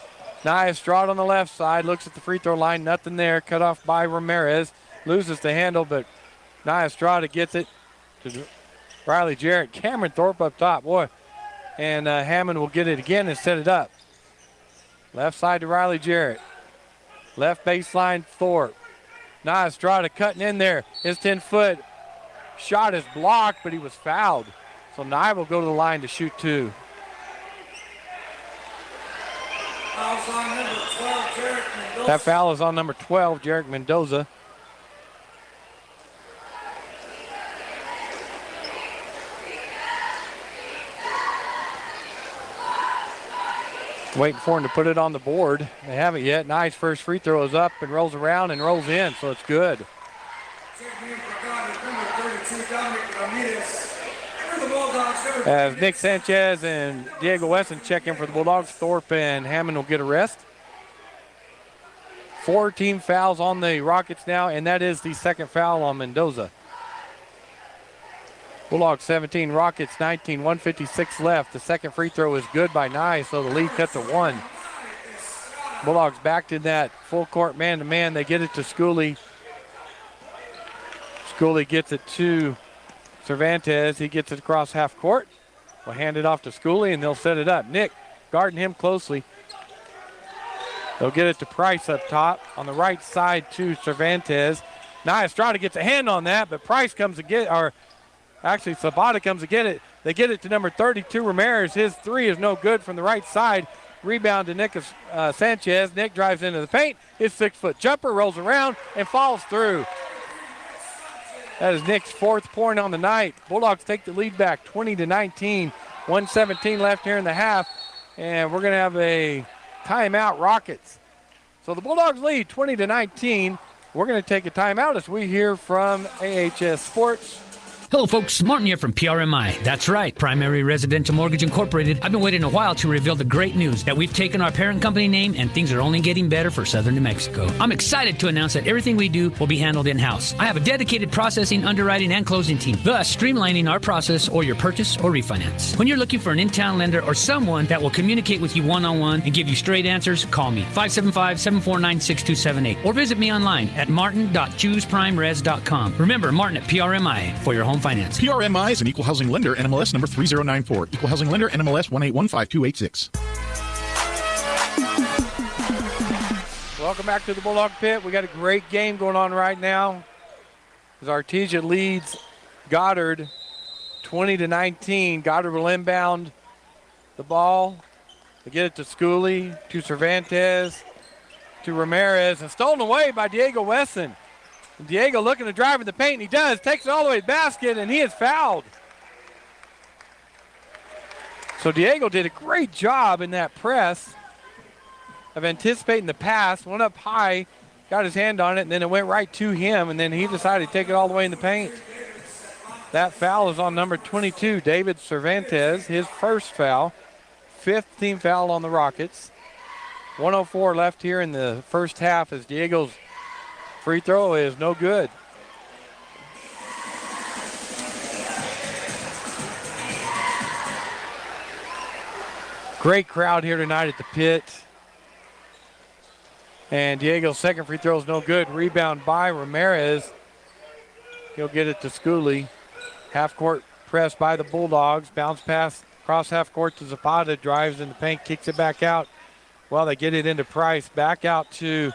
Nia Estrada on the left side, looks at the free throw line, nothing there. Cut off by Ramirez. Loses the handle, but Nia Estrada gets it to Riley Jarrett. Cameron Thorpe up top, boy. And Hammond will get it again and set it up. Left side to Riley Jarrett. Left baseline, Thorpe. Nia Estrada cutting in there. His 10-foot shot is blocked, but he was fouled. So Nia will go to the line to shoot 2. That foul is on number 12, Jarek Mendoza. Waiting for him to put it on the board. They haven't yet. Nice first free throw is up and rolls around and rolls in, so it's good. As Nick Sanchez and Diego Wesson check in for the Bulldogs, Thorpe and Hammond will get a rest. 4 team fouls on the Rockets now, and that is the second foul on Mendoza. Bulldogs 17, Rockets 19, 1:56 left. The second free throw is good by Nye, so the lead cut to 1. Bulldogs back in that full court man-to-man. They get it to Schooley. Schooley gets it to Cervantes. He gets it across half court. We'll hand it off to Schooley, and they'll set it up. Nick guarding him closely. They'll get it to Price up top. On the right side to Cervantes. Nia Estrada gets a hand on that, but Price comes to get, or actually Sabata comes to get it. They get it to number 32, Ramirez. His 3 is no good from the right side. Rebound to Nick Sanchez. Nick drives into the paint. His 6-foot jumper rolls around and falls through. That is Nick's 4th point on the night. Bulldogs take the lead back 20-19. 1:17 left here in the half. And we're going to have a timeout, Rockets. So the Bulldogs lead 20-19. We're going to take a timeout as we hear from AHS Sports. Hello, folks. Martin here from PRMI. That's right, Primary Residential Mortgage Incorporated. I've been waiting a while to reveal the great news that we've taken our parent company name and things are only getting better for Southern New Mexico. I'm excited to announce that everything we do will be handled in-house. I have a dedicated processing, underwriting, and closing team, thus streamlining our process or your purchase or refinance. When you're looking for an in-town lender or someone that will communicate with you one-on-one and give you straight answers, call me, 575-749-6278, or visit me online at martin.chooseprimres.com. Remember, Martin at PRMI for your home finance. PRMI is an equal housing lender, NMLS number 3094. Equal housing lender, NMLS 1815286. Welcome back to the Bulldog Pit. We got a great game going on right now as Artesia leads Goddard 20-19. Goddard will inbound the ball. They get it to Schooley, to Cervantes, to Ramirez, and stolen away by Diego Wesson. Diego looking to drive in the paint, and he does. Takes it all the way to the basket, and he is fouled. So Diego did a great job in that press of anticipating the pass. Went up high, got his hand on it, and then it went right to him, and then he decided to take it all the way in the paint. That foul is on number 22, David Cervantes, his first foul. 5th team foul on the Rockets. 1:04 left here in the first half as Diego's free throw is no good. Great crowd here tonight at the Pit. And Diego's second free throw is no good. Rebound by Ramirez. He'll get it to Schooley. Half court press by the Bulldogs. Bounce pass across half court to Zapata. Drives in the paint, kicks it back out. Well, they get it into Price. Back out to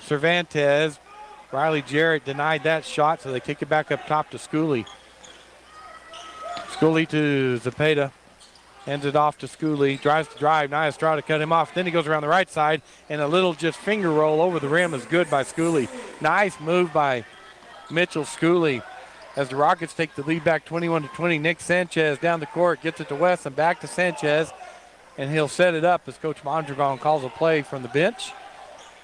Cervantes. Riley Jarrett denied that shot, so they kick it back up top to Schooley. Schooley to Zapata. Hands it off to Schooley. Drives to drive. Nia Estrada cut him off. Then he goes around the right side, and a little just finger roll over the rim is good by Schooley. Nice move by Mitchell Schooley. as the Rockets take the lead back 21-20. Nick Sanchez down the court, gets it to West and back to Sanchez, and he'll set it up as Coach Mondragon calls a play from the bench.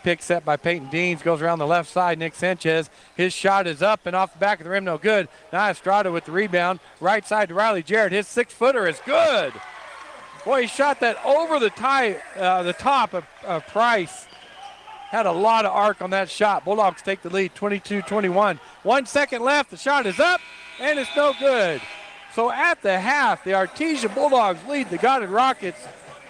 Pick set by Peyton Deans, goes around the left side. Nick Sanchez, his shot is up and off the back of the rim, no good. Now Estrada with the rebound. Right side to Riley Jarrett. His 6-footer is good. Boy, he shot that over the top of Price. Had a lot of arc on that shot. Bulldogs take the lead, 22-21. 1 second left, the shot is up, and it's no good. So at the half, the Artesia Bulldogs lead the Goddard Rockets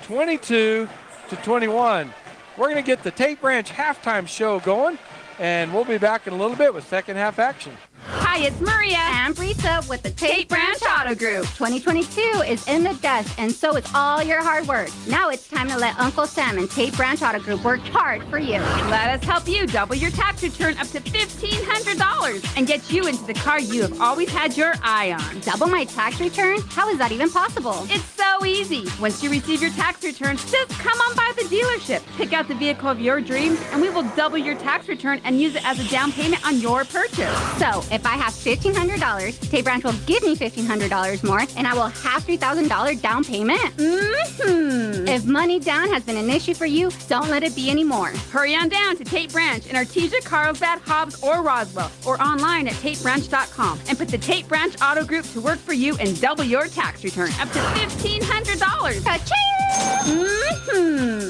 22-21. We're going to get the Tate Branch halftime show going, and we'll be back in a little bit with second half action. Hi, it's Maria and Brisa with the Tate Branch Auto Group. 2022 is in the dust, and so is all your hard work. Now it's time to let Uncle Sam and Tate Branch Auto Group work hard for you. Let us help you double your tax return up to $1,500 and get you into the car you have always had your eye on. Double my tax return? How is that even possible? It's so easy. Once you receive your tax return, just come on by the dealership. Pick out the vehicle of your dreams, and we will double your tax return and use it as a down payment on your purchase. So, if I have $1,500, Tate Branch will give me $1,500 more, and I will have $3,000 down payment. Mm-hmm. If money down has been an issue for you, don't let it be anymore. Hurry on down to Tate Branch in Artesia, Carlsbad, Hobbs, or Roswell, or online at TateBranch.com, and put the Tate Branch Auto Group to work for you and double your tax return up to $1,500. Ka-ching! Mm-hmm.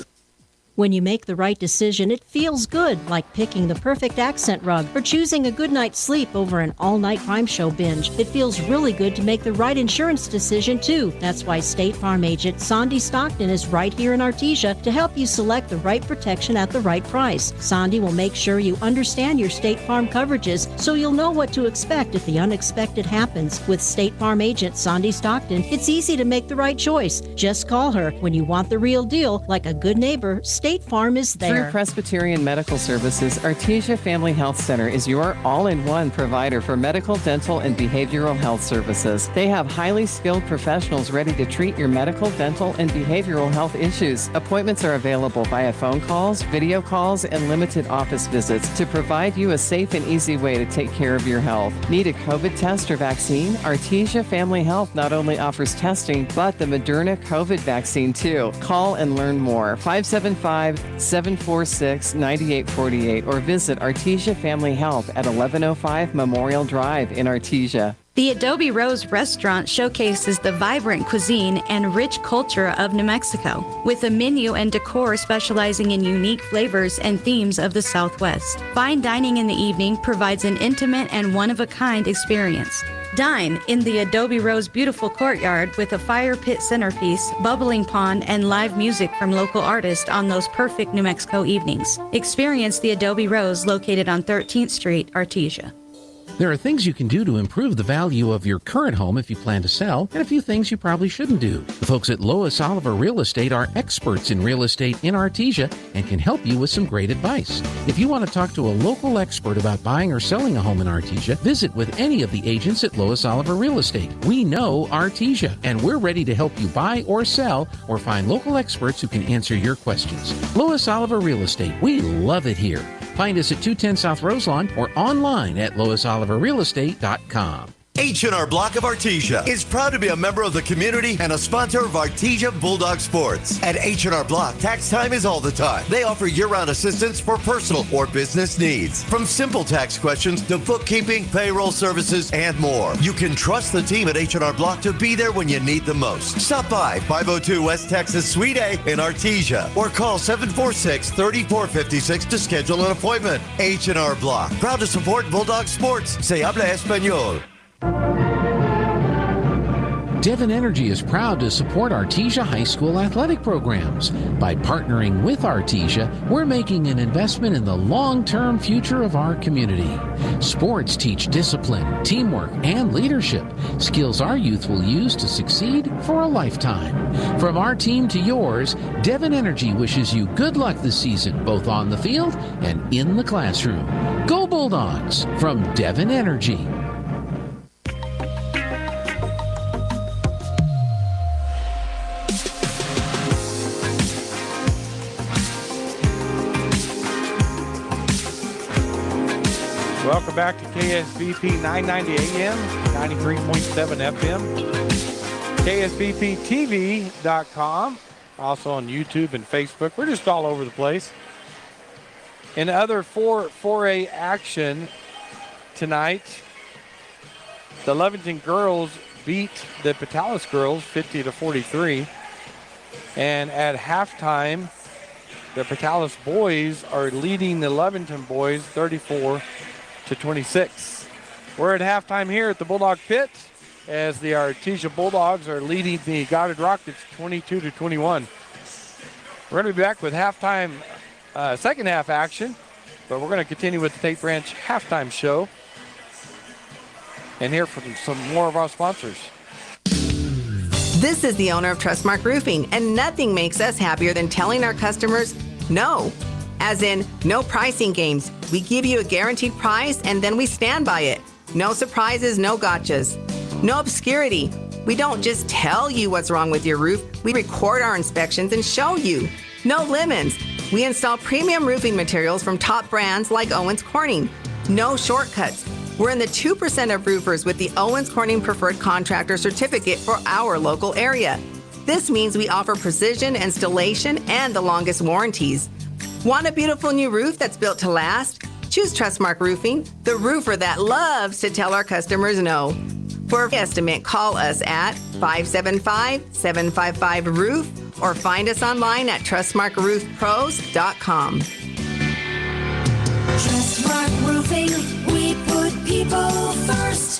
When you make the right decision, it feels good, like picking the perfect accent rug or choosing a good night's sleep over an all-night crime show binge. It feels really good to make the right insurance decision, too. That's why State Farm agent Sandy Stockton is right here in Artesia to help you select the right protection at the right price. Sandy will make sure you understand your State Farm coverages so you'll know what to expect if the unexpected happens. With State Farm agent Sandy Stockton, it's easy to make the right choice. Just call her when you want the real deal. Like a good neighbor, State Farm is there. Through Presbyterian Medical Services, Artesia Family Health Center is your all-in-one provider for medical, dental, and behavioral health services. They have highly skilled professionals ready to treat your medical, dental, and behavioral health issues. Appointments are available via phone calls, video calls, and limited office visits to provide you a safe and easy way to take care of your health. Need a COVID test or vaccine? Artesia Family Health not only offers testing, but the Moderna COVID vaccine too. Call and learn more. 575-746-9848 or visit Artesia Family Health at 1105 Memorial Drive in Artesia. The Adobe Rose restaurant showcases the vibrant cuisine and rich culture of New Mexico, with a menu and decor specializing in unique flavors and themes of the Southwest. Fine dining in the evening provides an intimate and one-of-a-kind experience. Dine in the Adobe Rose beautiful courtyard with a fire pit centerpiece, bubbling pond, and live music from local artists on those perfect New Mexico evenings. Experience the Adobe Rose located on 13th Street, Artesia. There are things you can do to improve the value of your current home if you plan to sell, and a few things you probably shouldn't do. The folks at Lois Oliver Real Estate are experts in real estate in Artesia and can help you with some great advice. If you want to talk to a local expert about buying or selling a home in Artesia, visit with any of the agents at Lois Oliver Real Estate. We know Artesia, and we're ready to help you buy or sell or find local experts who can answer your questions. Lois Oliver Real Estate, we love it here. Find us at 210 South Roselawn or online at loisoliverrealestate.com. H&R Block of Artesia is proud to be a member of the community and a sponsor of Artesia Bulldog Sports. At H&R Block, tax time is all the time. They offer year-round assistance for personal or business needs. From simple tax questions to bookkeeping, payroll services, and more. You can trust the team at H&R Block to be there when you need them most. Stop by 502 West Texas Suite A in Artesia or call 746-3456 to schedule an appointment. H&R Block, proud to support Bulldog Sports. Se habla español. Devon Energy is proud to support Artesia High School athletic programs. By partnering with Artesia, we're making an investment in the long-term future of our community. Sports teach discipline, teamwork, and leadership, skills our youth will use to succeed for a lifetime. From our team to yours, Devon Energy wishes you good luck this season, both on the field and in the classroom. Go Bulldogs from Devon Energy. Welcome back to KSBP 990 AM, 93.7 FM, KSBPTV.com, also on YouTube and Facebook. We're just all over the place. In other 4A action tonight, the Levington girls beat the Petalis girls 50-43. And at halftime, the Petalis boys are leading the Levington boys 34-26. We're at halftime here at the Bulldog Pit as the Artesia Bulldogs are leading the Goddard Rockets 22-21. We're going to be back with halftime, second half action, but we're going to continue with the Tate Branch halftime show and hear from some more of our sponsors. This is the owner of Trustmark Roofing, and nothing makes us happier than telling our customers no. As in, no pricing games. We give you a guaranteed price, and then we stand by it. No surprises, no gotchas. No obscurity. We don't just tell you what's wrong with your roof. We record our inspections and show you. No lemons. We install premium roofing materials from top brands like Owens Corning. No shortcuts. We're in the 2% of roofers with the Owens Corning Preferred Contractor Certificate for our local area. This means we offer precision installation and the longest warranties. Want a beautiful new roof that's built to last? Choose Trustmark Roofing, the roofer that loves to tell our customers no. For an estimate, call us at 575-755-ROOF or find us online at trustmarkroofpros.com. Trustmark Roofing, we put people first.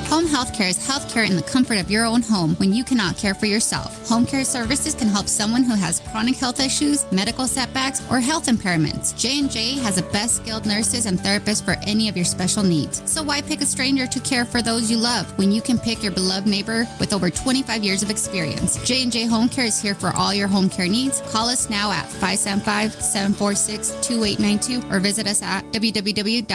Home health care is health care in the comfort of your own home when you cannot care for yourself. Home care services can help someone who has chronic health issues, medical setbacks, or health impairments. J&J has the best skilled nurses and therapists for any of your special needs. So why pick a stranger to care for those you love when you can pick your beloved neighbor with over 25 years of experience? J&J Home Care is here for all your home care needs. Call us now at 575-746-2892 or visit us at www.jjhc.org.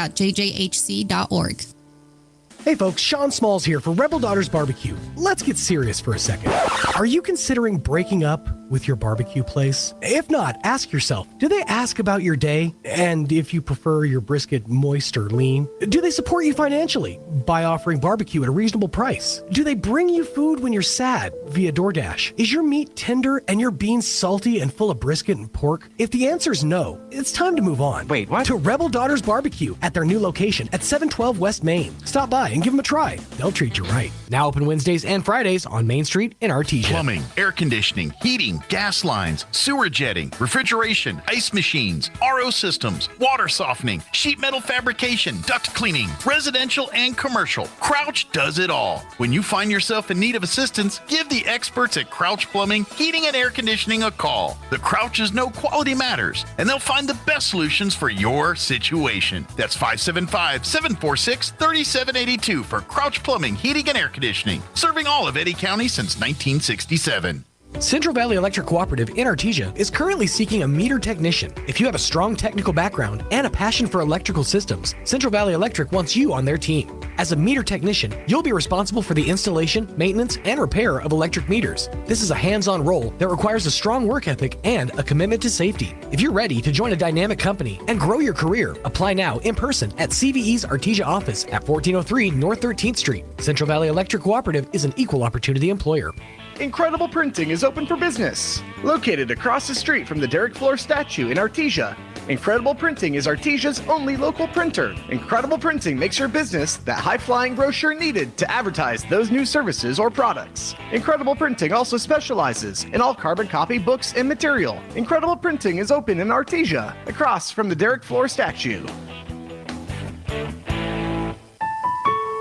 Hey folks, Sean Smalls here for Rebel Daughters Barbecue. Let's get serious for a second. Are you considering breaking up with your barbecue place? If not, ask yourself, do they ask about your day? And if you prefer your brisket moist or lean? Do they support you financially by offering barbecue at a reasonable price? Do they bring you food when you're sad via DoorDash? Is your meat tender and your beans salty and full of brisket and pork? If the answer is no, it's time to move on. Wait, what? To Rebel Daughters Barbecue at their new location at 712 West Main. Stop by and give them a try. They'll treat you right. Now open Wednesdays and Fridays on Main Street in Artesia. Plumbing, air conditioning, heating, gas lines, sewer jetting, refrigeration, ice machines, RO systems, water softening, sheet metal fabrication, duct cleaning, residential and commercial. Crouch does it all. When you find yourself in need of assistance, give the experts at Crouch Plumbing, Heating and Air Conditioning a call. The Crouches know quality matters, and they'll find the best solutions for your situation. That's 575-746-3782 for Crouch Plumbing, Heating and Air Conditioning, serving all of Eddy County since 1967. Central Valley Electric Cooperative in Artesia is currently seeking a meter technician. If you have a strong technical background and a passion for electrical systems, Central Valley Electric wants you on their team. As a meter technician, you'll be responsible for the installation, maintenance, and repair of electric meters. This is a hands-on role that requires a strong work ethic and a commitment to safety. If you're ready to join a dynamic company and grow your career, apply now in person at CVE's Artesia office at 1403 North 13th Street. Central Valley Electric Cooperative is an equal opportunity employer. Incredible Printing is open for business. Located across the street from the Derek Floor statue in Artesia, Incredible Printing is Artesia's only local printer. Incredible Printing makes your business that high-flying brochure needed to advertise those new services or products. Incredible Printing also specializes in all carbon copy books and material. Incredible Printing is open in Artesia, across from the Derek Floor statue.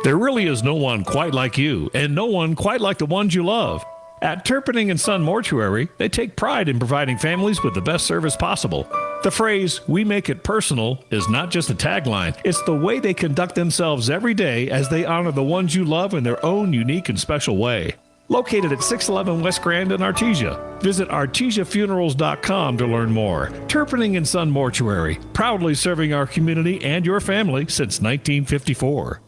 There really is no one quite like you, and no one quite like the ones you love. At Turpinning & Son Mortuary, they take pride in providing families with the best service possible. The phrase, "we make it personal," is not just a tagline. It's the way they conduct themselves every day as they honor the ones you love in their own unique and special way. Located at 611 West Grand in Artesia. Visit artesiafunerals.com to learn more. Turpinning & Son Mortuary, proudly serving our community and your family since 1954.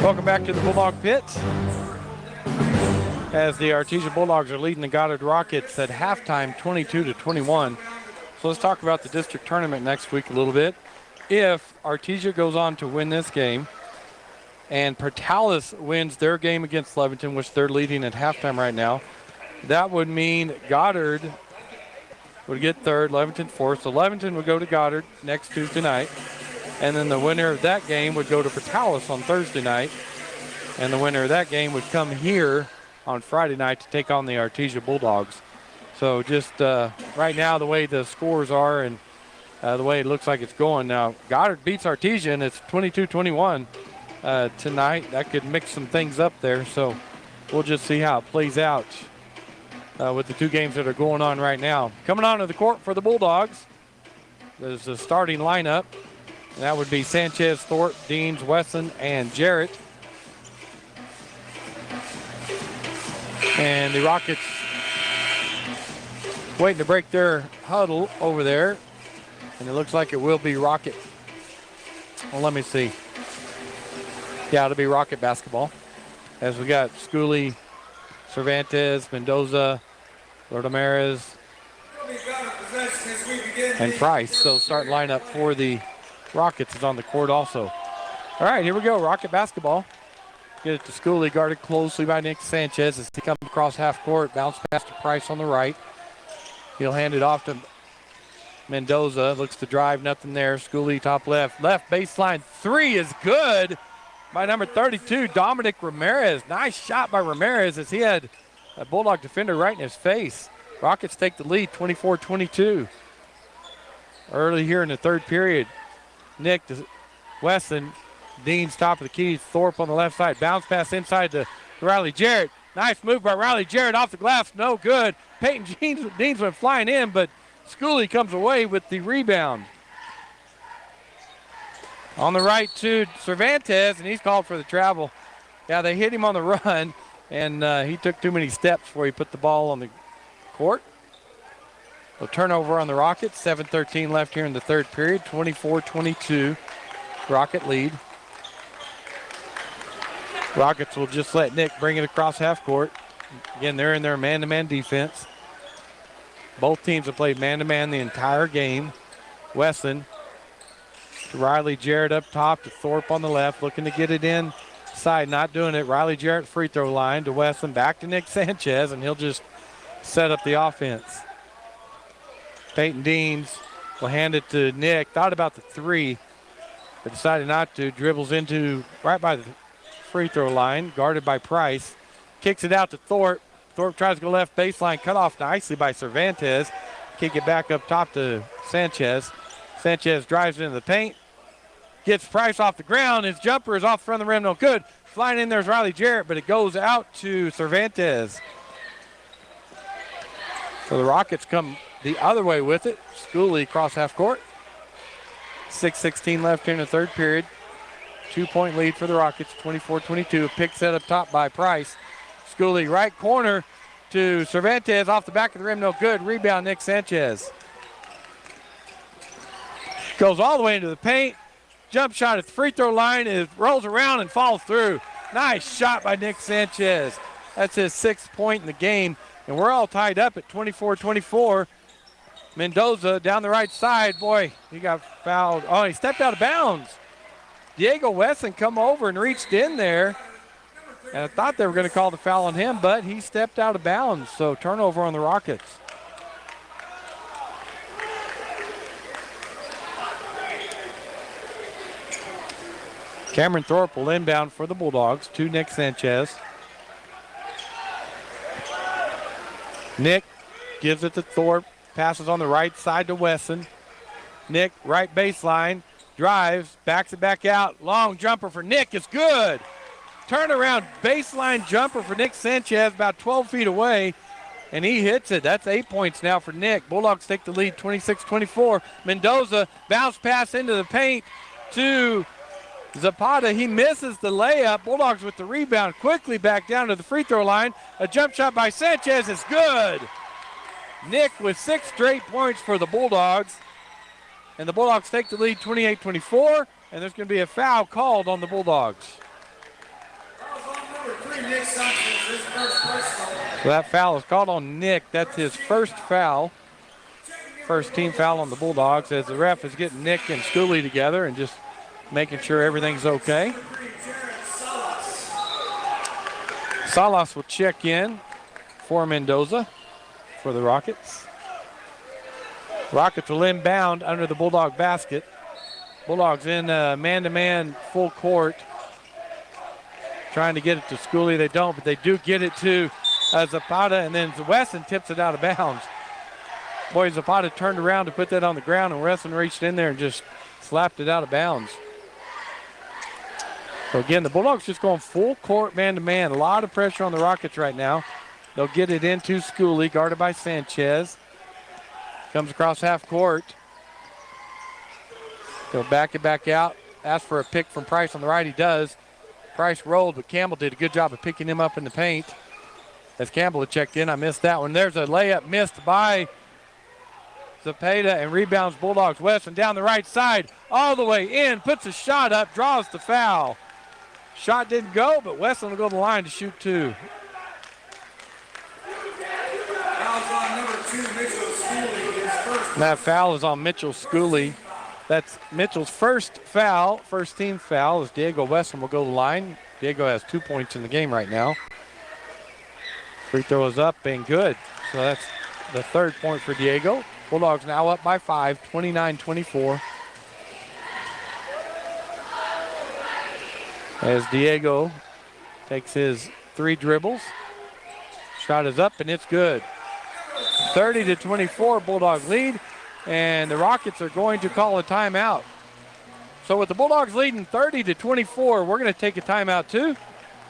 Welcome back to the Bulldog Pit. As the Artesia Bulldogs are leading the Goddard Rockets at halftime, 22-21. So let's talk about the district tournament next week a little bit. If Artesia goes on to win this game and Portales wins their game against Leventon, which they're leading at halftime right now, that would mean Goddard would get third, Leventon fourth. So Leventon would go to Goddard next Tuesday night. And then the winner of that game would go to Portales on Thursday night. And the winner of that game would come here on Friday night to take on the Artesia Bulldogs. So just right now, the way the scores are and the way it looks like it's going now, Goddard beats Artesia, and it's 22-21 tonight. That could mix some things up there. So we'll just see how it plays out with the two games that are going on right now. Coming onto the court for the Bulldogs, there's the starting lineup. That would be Sanchez, Thorpe, Deans, Wesson, and Jarrett. And the Rockets waiting to break their huddle over there. And it looks like it will be Rocket. Well, let me see. Yeah, it'll be Rocket basketball. As we got Schooley, Cervantes, Mendoza, Ramirez, and Price. So starting lineup for the Rockets is on the court also. All right, here we go. Rocket basketball. Get it to Schooley, guarded closely by Nick Sanchez as he comes across half court. Bounce pass to Price on the right. He'll hand it off to Mendoza. Looks to drive, nothing there. Schooley top left. Left baseline three is good by number 32, Dominic Ramirez. Nice shot by Ramirez as he had a Bulldog defender right in his face. Rockets take the lead, 24-22. Early here in the third period. Nick to Wesson. Dean's top of the key. Thorpe on the left side. Bounce pass inside to Riley Jarrett. Nice move by Riley Jarrett off the glass. No good. Peyton Deans went flying in, but Schooley comes away with the rebound. On the right to Cervantes, and he's called for the travel. Yeah, they hit him on the run, and he took too many steps before he put the ball on the court. A turnover on the Rockets. 7:13 left here in the third period. 24-22. Rocket lead. Rockets will just let Nick bring it across half court. Again, they're in their man-to-man defense. Both teams have played man-to-man the entire game. Wesson to Riley Jarrett up top to Thorpe on the left, looking to get it inside, not doing it. Riley Jarrett free throw line to Wesson, back to Nick Sanchez, and he'll just set up the offense. Peyton Deans will hand it to Nick. Thought about the three, but decided not to. Dribbles into right by the free throw line, guarded by Price. Kicks it out to Thorpe. Thorpe tries to go left baseline, cut off nicely by Cervantes. Kick it back up top to Sanchez. Sanchez drives into the paint. Gets Price off the ground. His jumper is off the front of the rim, no good. Flying in there's Riley Jarrett, but it goes out to Cervantes. So the Rockets come the other way with it. Schooley across half court. 6:16 left here in the third period. 2-point lead for the Rockets, 24-22. A pick set up top by Price. Schooley right corner to Cervantes off the back of the rim, no good. Rebound, Nick Sanchez. Goes all the way into the paint. Jump shot at the free throw line. It rolls around and falls through. Nice shot by Nick Sanchez. That's his 6th point in the game. And we're all tied up at 24-24. Mendoza down the right side. Boy, he got fouled. Oh, he stepped out of bounds. Diego Wesson come over and reached in there. And I thought they were going to call the foul on him, but he stepped out of bounds. So turnover on the Rockets. Cameron Thorpe will inbound for the Bulldogs to Nick Sanchez. Nick gives it to Thorpe. Passes on the right side to Wesson. Nick, right baseline. Drives, backs it back out. Long jumper for Nick is good. Turnaround baseline jumper for Nick Sanchez, about 12 feet away, and he hits it. That's 8 points now for Nick. Bulldogs take the lead, 26-24. Mendoza, bounce pass into the paint to Zapata. He misses the layup. Bulldogs with the rebound, quickly back down to the free throw line. A jump shot by Sanchez is good. Nick with 6 straight points for the Bulldogs. And the Bulldogs take the lead 28-24, and there's going to be a foul called on the Bulldogs. So that foul is called on Nick. That's his first foul. First team foul on the Bulldogs as the ref is getting Nick and Schooley together and just making sure everything's okay. Salas will check in for Mendoza for the Rockets. Rockets will inbound under the Bulldog basket. Bulldogs in man-to-man full court. Trying to get it to Schooley. They don't, but they do get it to Zapata, and then Wesson tips it out of bounds. Boy, Zapata turned around to put that on the ground, and Wesson reached in there and just slapped it out of bounds. So again, the Bulldogs just going full court man-to-man. A lot of pressure on the Rockets right now. They'll get it into Schooley, guarded by Sanchez. Comes across half court. They'll back it back out. Ask for a pick from Price on the right. He does. Price rolled, but Campbell did a good job of picking him up in the paint. As Campbell had checked in, I missed that one. There's a layup missed by Zapata, and rebounds Bulldogs. Wesson down the right side, all the way in, puts a shot up, draws the foul. Shot didn't go, but Wesson will go to the line to shoot two. That foul is on Mitchell Schooley. That's Mitchell's first foul, first team foul, as Diego Wesson will go to the line. Diego has 2 points in the game right now. Free throw is up and good. So that's the third point for Diego. Bulldogs now up by 5, 29-24. As Diego takes his 3 dribbles. Shot is up and it's good. 30-24 Bulldog lead, and the Rockets are going to call a timeout. So with the Bulldogs leading 30-24, we're going to take a timeout too,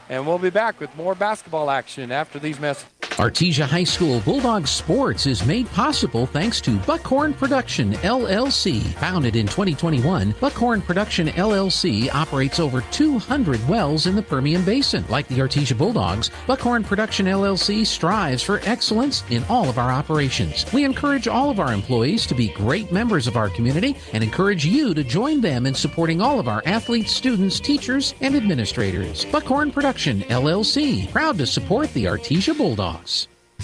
and we'll be back with more basketball action after these messages. Artesia High School Bulldog Sports is made possible thanks to Buckhorn Production, LLC. Founded in 2021, Buckhorn Production, LLC operates over 200 wells in the Permian Basin. Like the Artesia Bulldogs, Buckhorn Production, LLC strives for excellence in all of our operations. We encourage all of our employees to be great members of our community and encourage you to join them in supporting all of our athletes, students, teachers, and administrators. Buckhorn Production, LLC, proud to support the Artesia Bulldogs.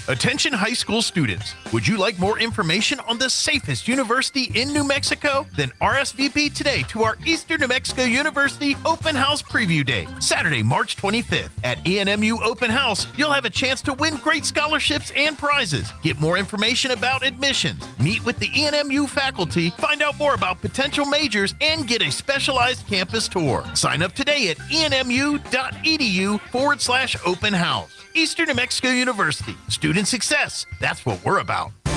Attention high school students, would you like more information on the safest university in New Mexico? Then RSVP today to our Eastern New Mexico University Open House Preview Day, Saturday, March 25th. At ENMU Open House, you'll have a chance to win great scholarships and prizes. Get more information about admissions, meet with the ENMU faculty, find out more about potential majors, and get a specialized campus tour. Sign up today at enmu.edu/open house. Eastern New Mexico University. Student success. That's what we're about. All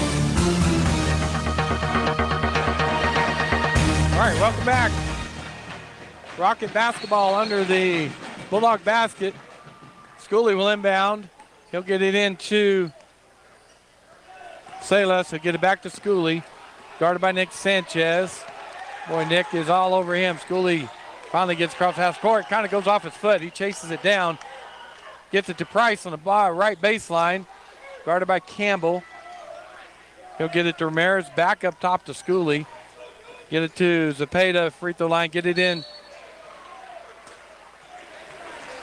right, welcome back. Rocket basketball under the Bulldog basket. Schooley will inbound. He'll get it into Salas. He'll get it back to Schooley. Guarded by Nick Sanchez. Boy, Nick is all over him. Schooley finally gets across half court. Kind of goes off his foot. He chases it down. Gets it to Price on the right baseline. Guarded by Campbell. He'll get it to Ramirez. Back up top to Schooley. Get it to Zapata, free throw line. Get it in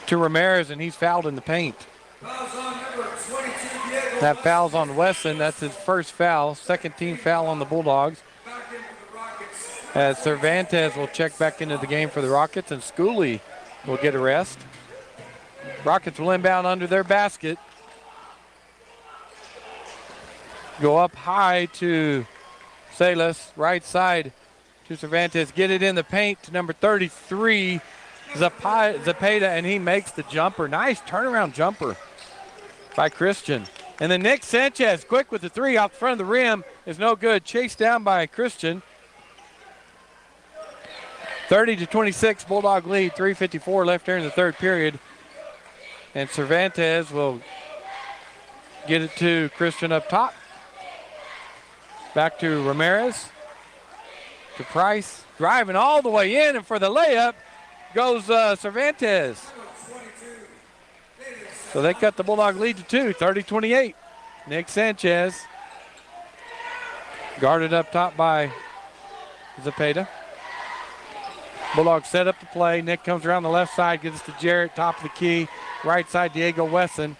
to Ramirez, and he's fouled in the paint. That foul's on Wesson. That's his first foul. Second team foul on the Bulldogs. As Cervantes will check back into the game for the Rockets, and Schooley will get a rest. Rockets will inbound under their basket. Go up high to Salas, right side to Cervantes. Get it in the paint to number 33, Zapata, and he makes the jumper. Nice turnaround jumper by Christian. And then Nick Sanchez, quick with the 3 off the front of the rim, is no good. Chased down by Christian. 30-26, Bulldog lead, 3:54 left here in the third period. And Cervantes will get it to Christian up top. Back to Ramirez. To Price. Driving all the way in, and for the layup goes Cervantes. So they cut the Bulldog lead to 2, 30-28. Nick Sanchez. Guarded up top by Zapata. Bulldogs set up the play. Nick comes around the left side, gets to Jarrett, top of the key. right side, Diego Wesson.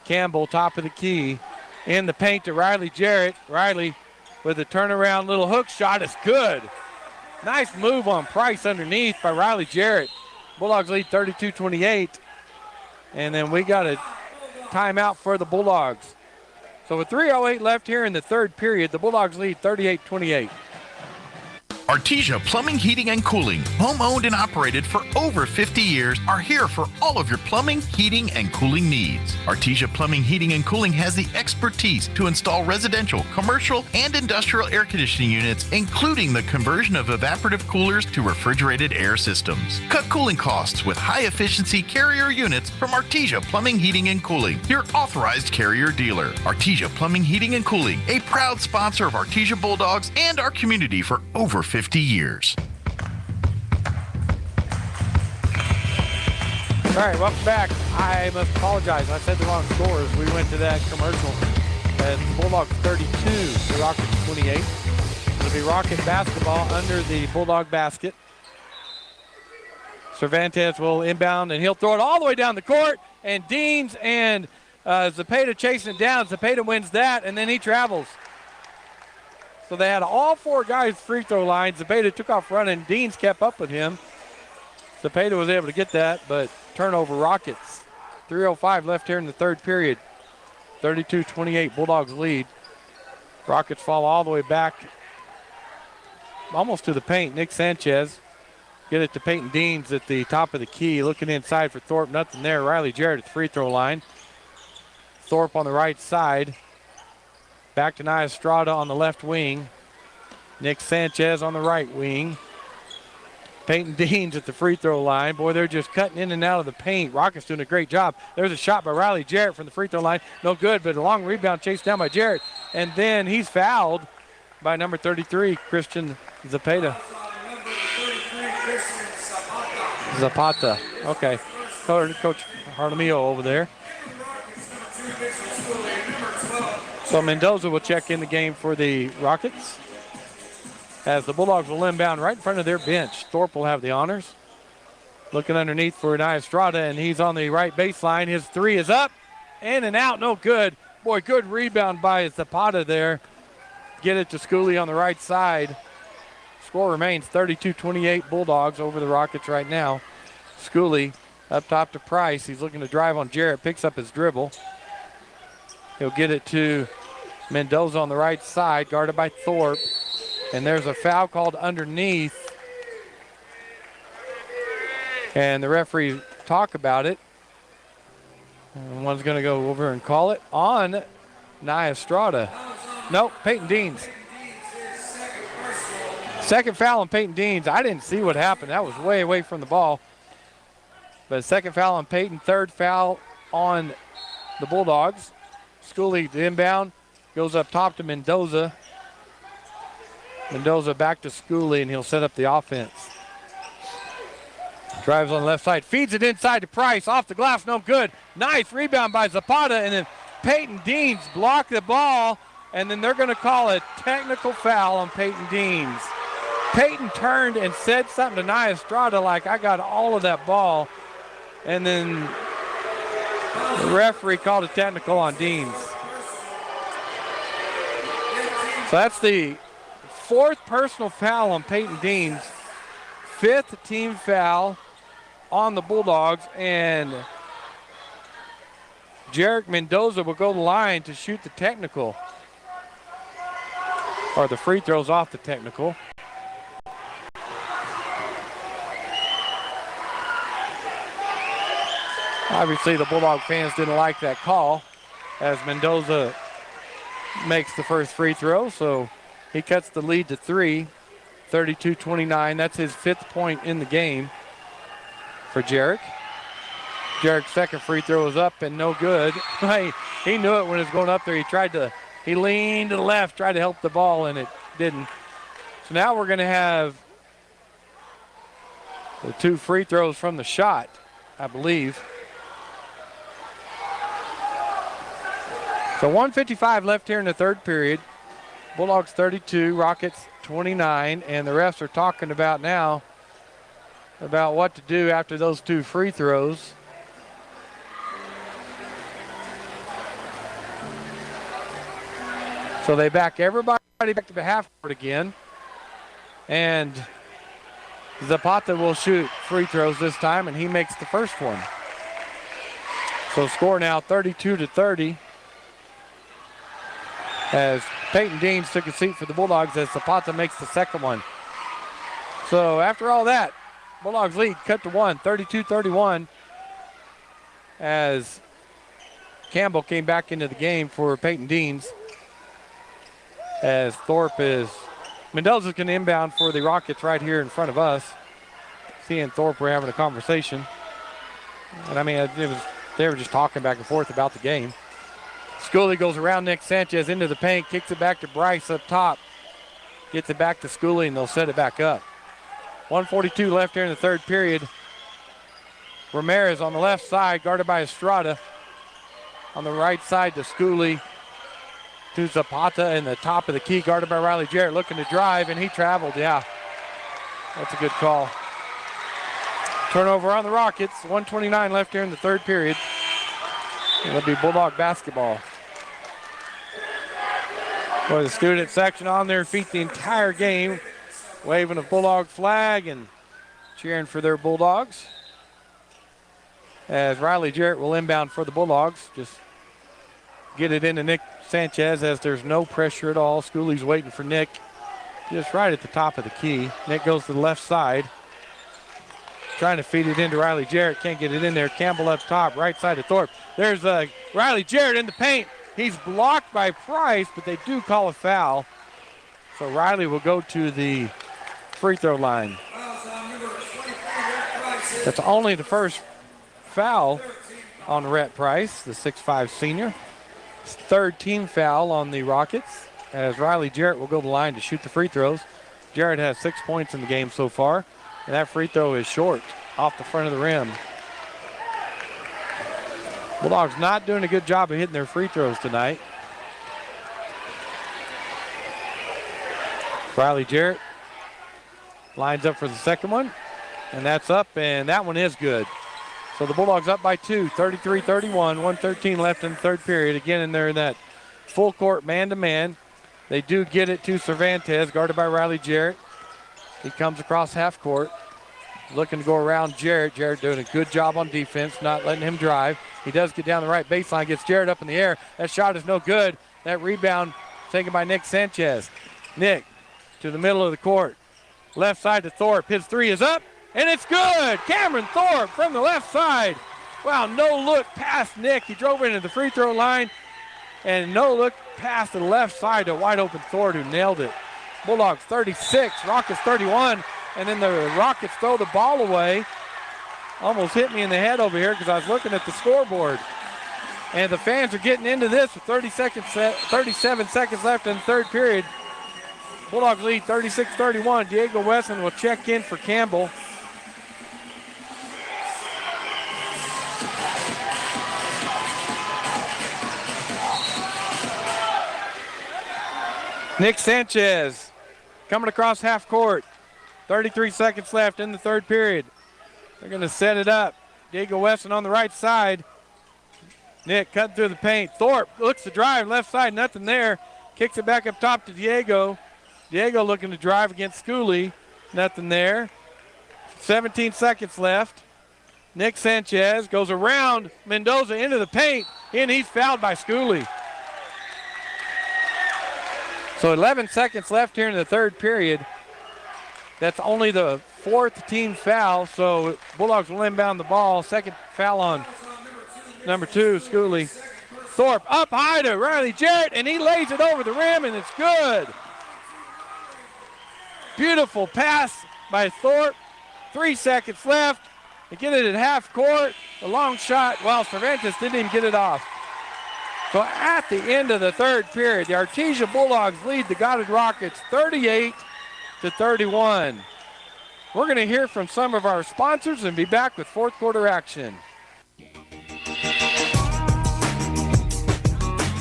Campbell, top of the key. In the paint to Riley Jarrett. Riley with a turnaround little hook shot. It's good. Nice move on Price underneath by Riley Jarrett. Bulldogs lead 32-28. And then we got a timeout for the Bulldogs. So with 3:08 left here in the third period, the Bulldogs lead 38-28. Artesia Plumbing, Heating, and Cooling, home-owned and operated for over 50 years, are here for all of your plumbing, heating, and cooling needs. Artesia Plumbing, Heating, and Cooling has the expertise to install residential, commercial, and industrial air conditioning units, including the conversion of evaporative coolers to refrigerated air systems. Cut cooling costs with high-efficiency Carrier units from Artesia Plumbing, Heating, and Cooling, your authorized Carrier dealer. Artesia Plumbing, Heating, and Cooling, a proud sponsor of Artesia Bulldogs and our community for over 50 years. All right, welcome back. I must apologize. I said the wrong scores. We went to that commercial. The Bulldogs 32, the Rockets 28. It'll be Rocket basketball under the Bulldog basket. Cervantes will inbound, and he'll throw it all the way down the court. And Deans and Zepeda chasing it down. Zepeda wins that, and then he travels. So they had all four guys free throw line. Zepeda took off running. Deans kept up with him. Zepeda was able to get that, but turnover Rockets. 3:05 left here in the third period. 32-28 Bulldogs lead. Rockets fall all the way back almost to the paint. Nick Sanchez get it to Peyton Deans at the top of the key. Looking inside for Thorpe. Nothing there. Riley Jarrett at the free throw line. Thorpe on the right side. Back to Nia Estrada on the left wing. Nick Sanchez on the right wing. Peyton Deans at the free throw line. Boy, they're just cutting in and out of the paint. Rockets doing a great job. There's a shot by Riley Jarrett from the free throw line. No good, but a long rebound chased down by Jarrett. And then he's fouled by number 33, Christian Zepeda. Zapata. Okay. Coach Harlemio over there. So Mendoza will check in the game for the Rockets as the Bulldogs will inbound right in front of their bench. Thorpe will have the honors. Looking underneath for Nia Estrada, and he's on the right baseline. His three is up, in and out, no good. Boy, good rebound by Zapata there. Get it to Schooley on the right side. Score remains 32-28 Bulldogs over the Rockets right now. Schooley up top to Price. He's looking to drive on Jarrett, picks up his dribble. He'll get it to Mendoza on the right side, guarded by Thorpe. And there's a foul called underneath. And the referee talk about it. And one's going to go over and call it on Nia Estrada. Nope, Peyton Deans. Second foul on Peyton Deans. I didn't see what happened. That was way away from the ball. But second foul on Peyton, third foul on the Bulldogs. Schooley to inbound, goes up top to Mendoza. Mendoza back to Schooley, and he'll set up the offense. Drives on the left side, feeds it inside to Price, off the glass, no good. Nice rebound by Zapata, and then Peyton Deans blocked the ball, and then they're going to call a technical foul on Peyton Deans. Peyton turned and said something to Nia Estrada like, I got all of that ball, and then the referee called a technical on Deans. So that's the fourth personal foul on Peyton Deans. Fifth team foul on the Bulldogs. And Jarek Mendoza will go to the line to shoot the technical. Or the free throws off the technical. Obviously, the Bulldog fans didn't like that call as Mendoza makes the first free throw. So he cuts the lead to 3, 32-29. That's his fifth point in the game for Jarek. Jarek's second free throw is up and no good. He knew it when it was going up there. He leaned to the left, tried to help the ball, and it didn't. So now we're going to have the two free throws from the shot, I believe. So 1:55 left here in the third period. Bulldogs 32, Rockets 29, and the refs are talking about now about what to do after those two free throws. So they back everybody back to the half court again. And Zapata will shoot free throws this time, and he makes the first one. So score now 32-30. As Peyton Deans took a seat for the Bulldogs as Zapata makes the second one. So after all that, Bulldogs lead cut to 1, 32-31. As Campbell came back into the game for Peyton Deans. As Mendoza's going to inbound for the Rockets right here in front of us. He and Thorpe were having a conversation. And I mean, they were just talking back and forth about the game. Schooley goes around Nick Sanchez into the paint, kicks it back to Bryce up top. Gets it back to Schooley, and they'll set it back up. 1:42 left here in the third period. Ramirez on the left side, guarded by Estrada. On the right side to Schooley, to Zapata in the top of the key, guarded by Riley Jarrett, looking to drive, and he traveled. Yeah, that's a good call. Turnover on the Rockets. 1:29 left here in the third period. It'll be Bulldog basketball. Boy, the student section on their feet the entire game, waving a Bulldog flag and cheering for their Bulldogs. As Riley Jarrett will inbound for the Bulldogs. Just get it into Nick Sanchez as there's no pressure at all. Schooley's waiting for Nick just right at the top of the key. Nick goes to the left side. Trying to feed it into Riley Jarrett. Can't get it in there. Campbell up top, right side of Thorpe. There's Riley Jarrett in the paint. He's blocked by Price, but they do call a foul. So Riley will go to the free throw line. That's only the first foul on Rhett Price, the 6'5 senior. Third team foul on the Rockets as Riley Jarrett will go to the line to shoot the free throws. Jarrett has 6 points in the game so far, and that free throw is short off the front of the rim. Bulldogs not doing a good job of hitting their free throws tonight. Riley Jarrett lines up for the second one, and that's up, and that one is good. So the Bulldogs up by 2, 33-31, 1:13 left in the third period. Again, in there in that full court man-to-man. They do get it to Cervantes, guarded by Riley Jarrett. He comes across half court, looking to go around Jarrett. Jarrett doing a good job on defense, not letting him drive. He does get down the right baseline, gets Jarrett up in the air. That shot is no good. That rebound taken by Nick Sanchez. Nick to the middle of the court. Left side to Thorpe. His three is up, and it's good. Cameron Thorpe from the left side. Wow, no look past Nick. He drove into the free throw line, and no look past the left side to wide open Thorpe, who nailed it. Bulldogs 36, Rockets 31, and then the Rockets throw the ball away. Almost hit me in the head over here because I was looking at the scoreboard. And the fans are getting into this with 37 seconds left in the third period. Bulldogs lead 36-31. Diego Wesson will check in for Campbell. Nick Sanchez coming across half court. 33 seconds left in the third period. They're going to set it up. Diego Wesson on the right side. Nick cutting through the paint. Thorpe looks to drive left side, nothing there. Kicks it back up top to Diego. Diego looking to drive against Schooley, nothing there. 17 seconds left. Nick Sanchez goes around Mendoza into the paint, and he's fouled by Schooley. So 11 seconds left here in the third period. That's only the fourth team foul, so Bulldogs will inbound the ball. Second foul on number 2, Schooley. Thorpe up high to Riley Jarrett, and he lays it over the rim, and it's good. Beautiful pass by Thorpe. 3 seconds left. They get it at half court. A long shot. Well, Cervantes didn't even get it off. So at the end of the third period, the Artesia Bulldogs lead the Goddard Rockets 38-31. We're going to hear from some of our sponsors and be back with fourth quarter action.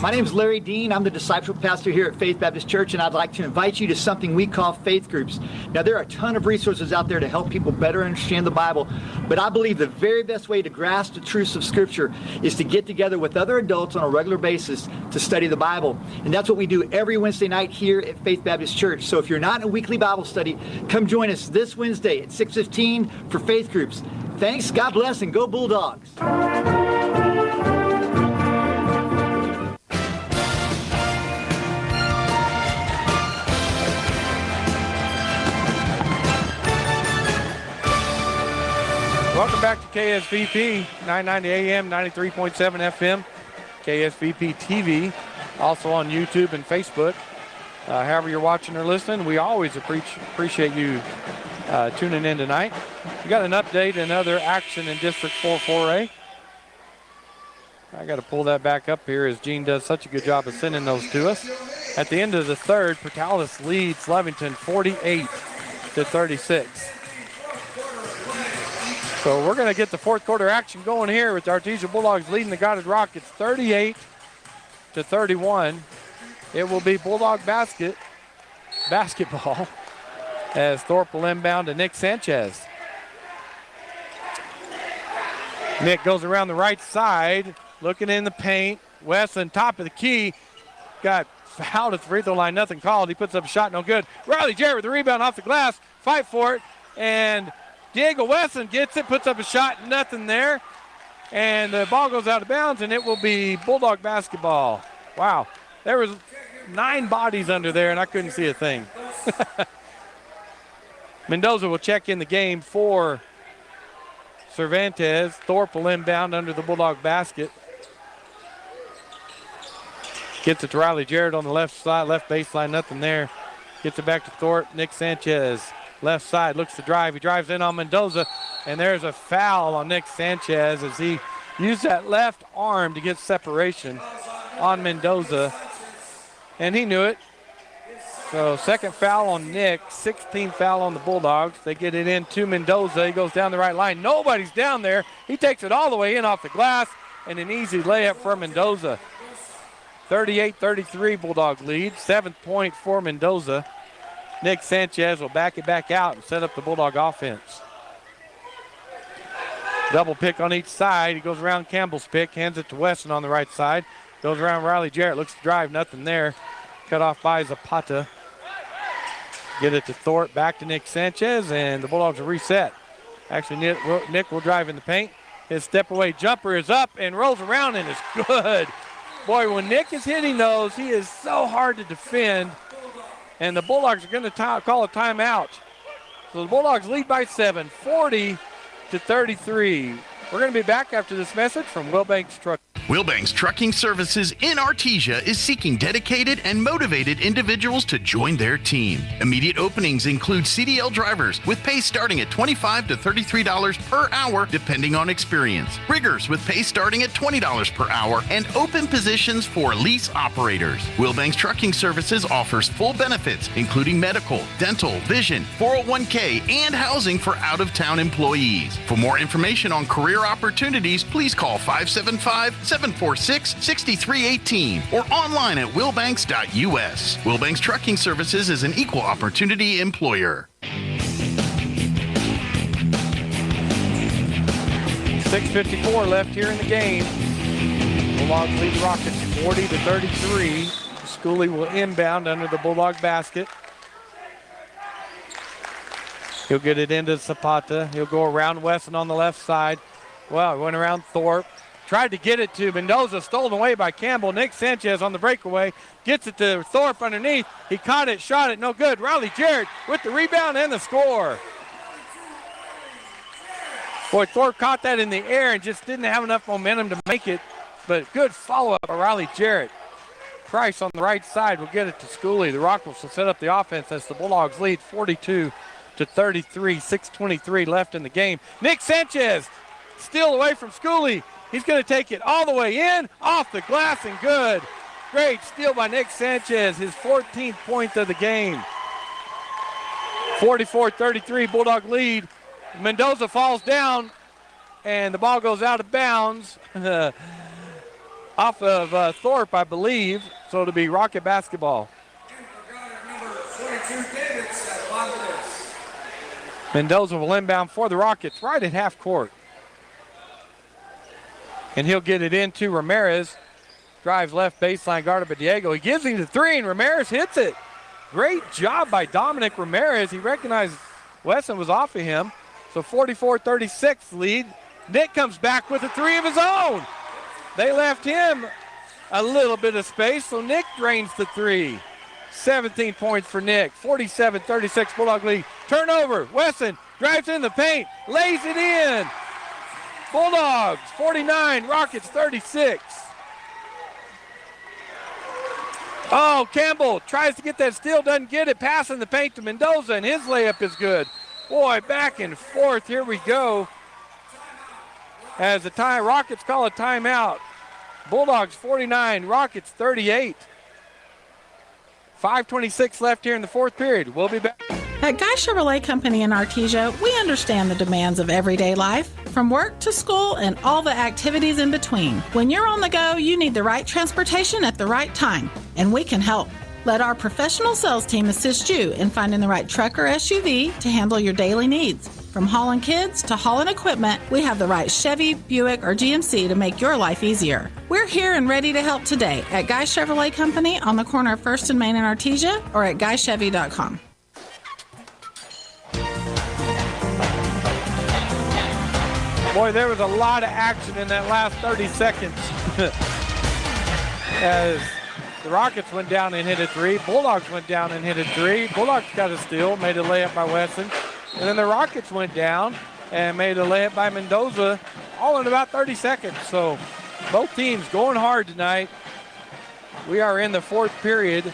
My name is Larry Dean. I'm the discipleship pastor here at Faith Baptist Church, and I'd like to invite you to something we call faith groups. Now, there are a ton of resources out there to help people better understand the Bible, but I believe the very best way to grasp the truths of Scripture is to get together with other adults on a regular basis to study the Bible. And that's what we do every Wednesday night here at Faith Baptist Church. So if you're not in a weekly Bible study, come join us this Wednesday at 6:15 for faith groups. Thanks, God bless, and go Bulldogs. Welcome back to KSVP, 990 AM, 93.7 FM, KSVP TV, also on YouTube and Facebook. However you're watching or listening, we always appreciate you tuning in tonight. We got an update and other action in District 4-4A. I got to pull that back up here as Gene does such a good job of sending those to us. At the end of the third, Portales leads Levington 48-36. So we're going to get the fourth quarter action going here with the Artesia Bulldogs leading the Goddard Rockets 38-31. It will be Bulldog basketball as Thorpe will inbound to Nick Sanchez. Nick goes around the right side, looking in the paint. Wesson, top of the key, got fouled at the free throw line, nothing called. He puts up a shot, no good. Riley Jarrett with the rebound off the glass, fight for it, and Diego Wesson gets it, puts up a shot, nothing there. And the ball goes out of bounds, and it will be Bulldog basketball. Wow, there was 9 bodies under there, and I couldn't see a thing. Mendoza will check in the game for Cervantes. Thorpe will inbound under the Bulldog basket. Gets it to Riley Jarrett on the left side, left baseline, nothing there. Gets it back to Thorpe. Nick Sanchez, left side, looks to drive. He drives in on Mendoza, and there's a foul on Nick Sanchez as he used that left arm to get separation on Mendoza, and he knew it. So second foul on Nick, 16th foul on the Bulldogs. They get it in to Mendoza. He goes down the right line. Nobody's down there. He takes it all the way in off the glass, and an easy layup for Mendoza. 38-33 Bulldog lead, 7th point for Mendoza. Nick Sanchez will back it back out and set up the Bulldog offense. Double pick on each side. He goes around Campbell's pick, hands it to Wesson on the right side. Goes around Riley Jarrett, looks to drive, nothing there. Cut off by Zapata. Get it to Thorpe, back to Nick Sanchez, and the Bulldogs will reset. Actually, Nick will drive in the paint. His step away jumper is up and rolls around and is good. Boy, when Nick is hitting those, he is so hard to defend. And the Bulldogs are going to call a timeout. So the Bulldogs lead by 7, 40-33. We're going to be back after this message from Wilbanks Truck. Wilbanks Trucking Services in Artesia is seeking dedicated and motivated individuals to join their team. Immediate openings include CDL drivers with pay starting at $25 to $33 per hour depending on experience. Riggers with pay starting at $20 per hour and open positions for lease operators. Wilbanks Trucking Services offers full benefits including medical, dental, vision, 401k, and housing for out-of-town employees. For more information on career opportunities, please call 575-746-6318 or online at wilbanks.us. Wilbanks Trucking Services is an equal opportunity employer. 6:54 left here in the game. Bulldogs lead the Rockets 40-33. Schooley will inbound under the Bulldog basket. He'll get it into Zapata. He'll go around Wesson on the left side. Well, he went around Thorpe. Tried to get it to Mendoza, stolen away by Campbell. Nick Sanchez on the breakaway. Gets it to Thorpe underneath. He caught it, shot it, no good. Riley Jarrett with the rebound and the score. Boy, Thorpe caught that in the air and just didn't have enough momentum to make it. But good follow-up by Riley Jarrett. Price on the right side will get it to Schooley. The Rockets will set up the offense as the Bulldogs lead 42-33. 6:23 left in the game. Nick Sanchez steal away from Schooley. He's going to take it all the way in, off the glass, and good. Great steal by Nick Sanchez, his 14th point of the game. 44-33 Bulldog lead. Mendoza falls down, and the ball goes out of bounds. off of Thorpe, I believe. So it'll be Rocket basketball. Mendoza will inbound for the Rockets right at half court. And he'll get it into Ramirez. Drives left baseline, guarded by Diego. He gives him the three, and Ramirez hits it. Great job by Dominic Ramirez. He recognized Wesson was off of him. So 44-36 lead. Nick comes back with a three of his own. They left him a little bit of space, so Nick drains the three. 17 points for Nick. 47-36 Bulldog lead. Turnover. Wesson drives in the paint, lays it in. Bulldogs 49, Rockets 36. Oh, Campbell tries to get that steal, doesn't get it. Passing the paint to Mendoza, and his layup is good. Boy, back and forth. Here we go. As the Rockets call a timeout. Bulldogs 49, Rockets 38. 5:26 left here in the fourth period. We'll be back. At Guy Chevrolet Company in Artesia, we understand the demands of everyday life, from work to school and all the activities in between. When you're on the go, you need the right transportation at the right time, and we can help. Let our professional sales team assist you in finding the right truck or SUV to handle your daily needs. From hauling kids to hauling equipment, we have the right Chevy, Buick, or GMC to make your life easier. We're here and ready to help today at Guy Chevrolet Company on the corner of 1st and Main in Artesia or at guychevy.com. Boy, there was a lot of action in that last 30 seconds. As the Rockets went down and hit a three. Bulldogs went down and hit a three. Bulldogs got a steal, made a layup by Wesson. And then the Rockets went down and made a layup by Mendoza, all in about 30 seconds. So both teams going hard tonight. We are in the fourth period.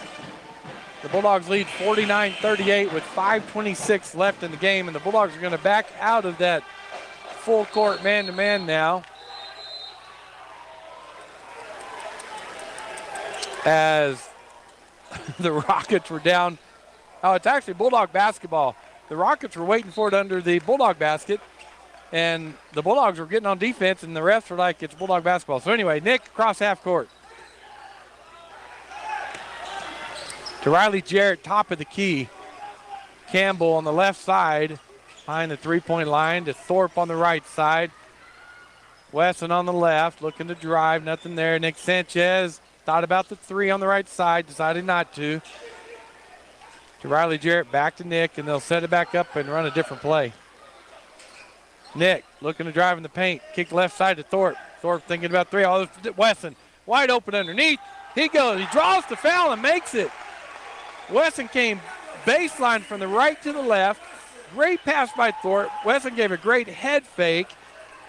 The Bulldogs lead 49-38 with 5:26 left in the game, and the Bulldogs are going to back out of that full court man-to-man now. As the Rockets were down. Oh, it's actually Bulldog basketball. The Rockets were waiting for it under the Bulldog basket, and the Bulldogs were getting on defense, and the refs were like, it's Bulldog basketball. So anyway, Nick across half court. To Riley Jarrett, top of the key. Campbell on the left side, behind the three-point line, to Thorpe on the right side. Wesson on the left, looking to drive, nothing there. Nick Sanchez thought about the three on the right side, decided not to. To Riley Jarrett, back to Nick, and they'll set it back up and run a different play. Nick looking to drive in the paint, kick left side to Thorpe. Thorpe thinking about three. Oh, Wesson wide open underneath. He goes, he draws the foul and makes it. Wesson came baseline from the right to the left. Great pass by Thorpe. Wesson gave a great head fake.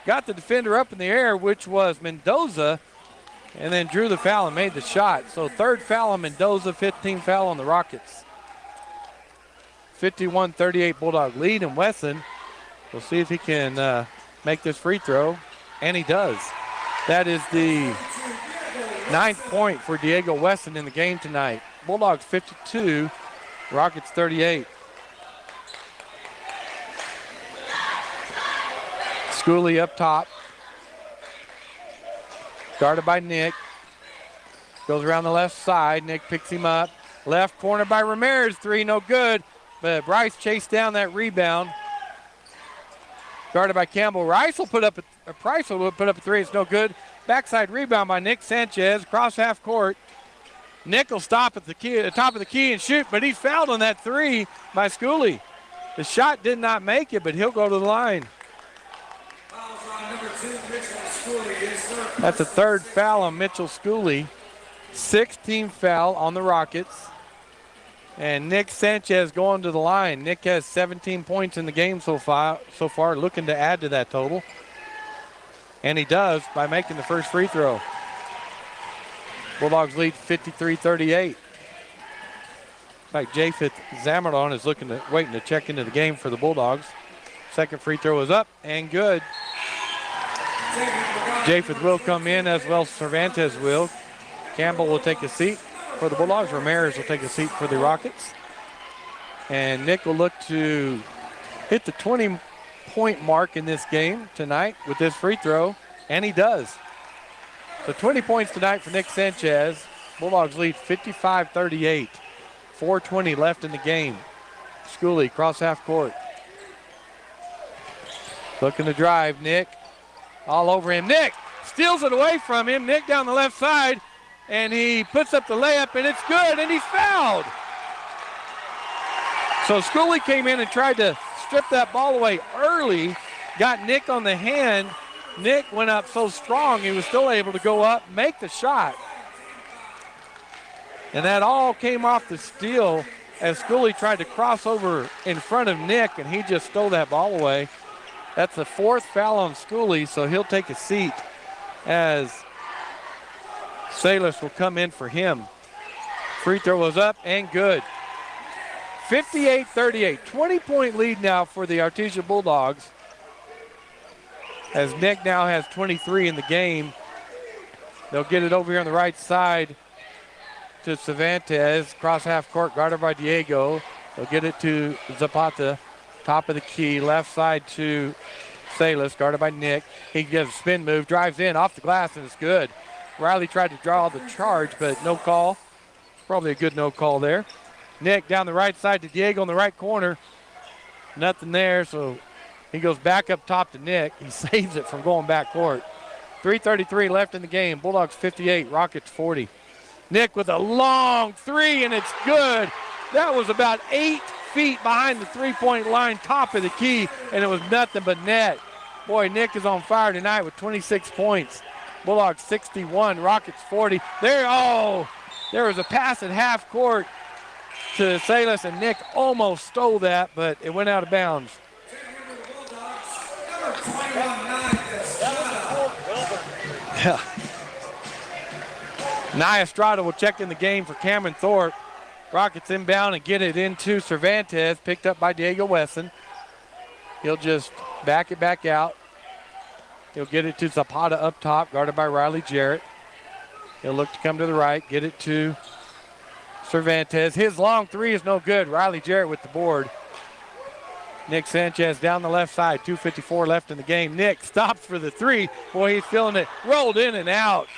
Got the defender up in the air, which was Mendoza, and then drew the foul and made the shot. So third foul on Mendoza, 15th foul on the Rockets. 51-38 Bulldog lead, and Wesson will see if he can make this free throw, and he does. That is the 9th point for Diego Wesson in the game tonight. Bulldogs 52, Rockets 38. Schooley up top. Guarded by Nick. Goes around the left side. Nick picks him up. Left corner by Ramirez. Three, no good. But Bryce chased down that rebound. Guarded by Campbell. Price will put up a three. It's no good. Backside rebound by Nick Sanchez. Cross half court. Nick will stop at the top of the key and shoot, but he's fouled on that three by Schooley. The shot did not make it, but he'll go to the line. That's the third foul on Mitchell Schooley. 16th foul on the Rockets. And Nick Sanchez going to the line. Nick has 17 points in the game so far, looking to add to that total. And he does by making the first free throw. Bulldogs lead 53-38. In fact, Japheth Zamaron is waiting to check into the game for the Bulldogs. Second free throw is up and good. Japheth will come in, as well as Cervantes will. Campbell will take a seat for the Bulldogs. Ramirez will take a seat for the Rockets. And Nick will look to hit the 20-point mark in this game tonight with this free throw, and he does. So 20 points tonight for Nick Sanchez. Bulldogs lead 55-38. 4:20 left in the game. Schooley cross half court. Looking to drive, Nick. All over him. Nick steals it away from him. Nick down the left side, and he puts up the layup, and it's good, and he's fouled. So Schooley came in and tried to strip that ball away early, got Nick on the hand. Nick went up so strong he was still able to go up, make the shot. And that all came off the steal as Schooley tried to cross over in front of Nick, and he just stole that ball away. That's the 4th foul on Schooley, so he'll take a seat as Salis will come in for him. Free throw was up and good. 58-38, 20-point lead now for the Artesia Bulldogs, as Nick now has 23 in the game. They'll get it over here on the right side to Cervantes, cross half court, guarded by Diego. They'll get it to Zapata, top of the key, left side to Salis, guarded by Nick. He gives a spin move, drives in off the glass, and it's good. Riley tried to draw the charge, but no call. Probably a good no call there. Nick down the right side to Diego in the right corner. Nothing there, so he goes back up top to Nick. He saves it from going back court. 3:33 left in the game. Bulldogs 58, Rockets 40. Nick with a long three, and it's good. That was about 8 feet behind the three-point line, top of the key, and it was nothing but net. Boy, Nick is on fire tonight with 26 points. Bulldogs 61, Rockets 40. There was a pass at half court to Salis, and Nick almost stole that, but it went out of bounds. Yeah. Nia Estrada will check in the game for Cameron Thorpe. Rockets inbound and get it into Cervantes, picked up by Diego Wesson. He'll just back it back out. He'll get it to Zapata up top, guarded by Riley Jarrett. He'll look to come to the right, get it to Cervantes. His long three is no good. Riley Jarrett with the board. Nick Sanchez down the left side, 2:54 left in the game. Nick stops for the three. Boy, he's feeling it. Rolled in and out.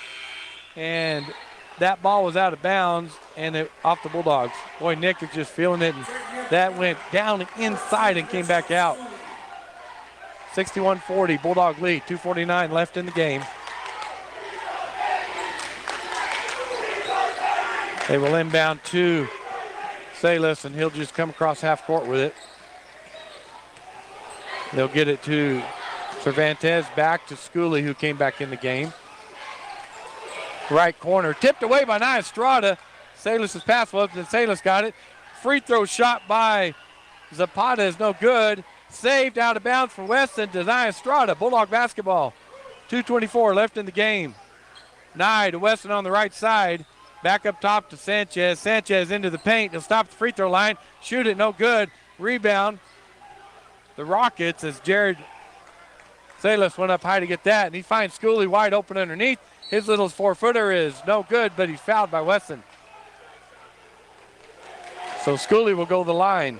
And that ball was out of bounds and off the Bulldogs. Boy, Nick is just feeling it. And that went down inside and came back out. 61-40, Bulldog lead. 2:49 left in the game. They will inbound to Salis, and he'll just come across half court with it. They'll get it to Cervantes, back to Schooley, who came back in the game. Right corner, tipped away by Nia Estrada. Salis' pass was, and Salis got it. Free throw shot by Zapata is no good. Saved out of bounds for Weston to Nia Estrada. Bulldog basketball. 2:24 left in the game. Nye to Weston on the right side. Back up top to Sanchez. Sanchez into the paint. He'll stop the free throw line. Shoot it, no good. Rebound. The Rockets as Jared Salis went up high to get that, and he finds Schooley wide open underneath. His little 4-footer is no good, but he's fouled by Weston. So Schooley will go to the line.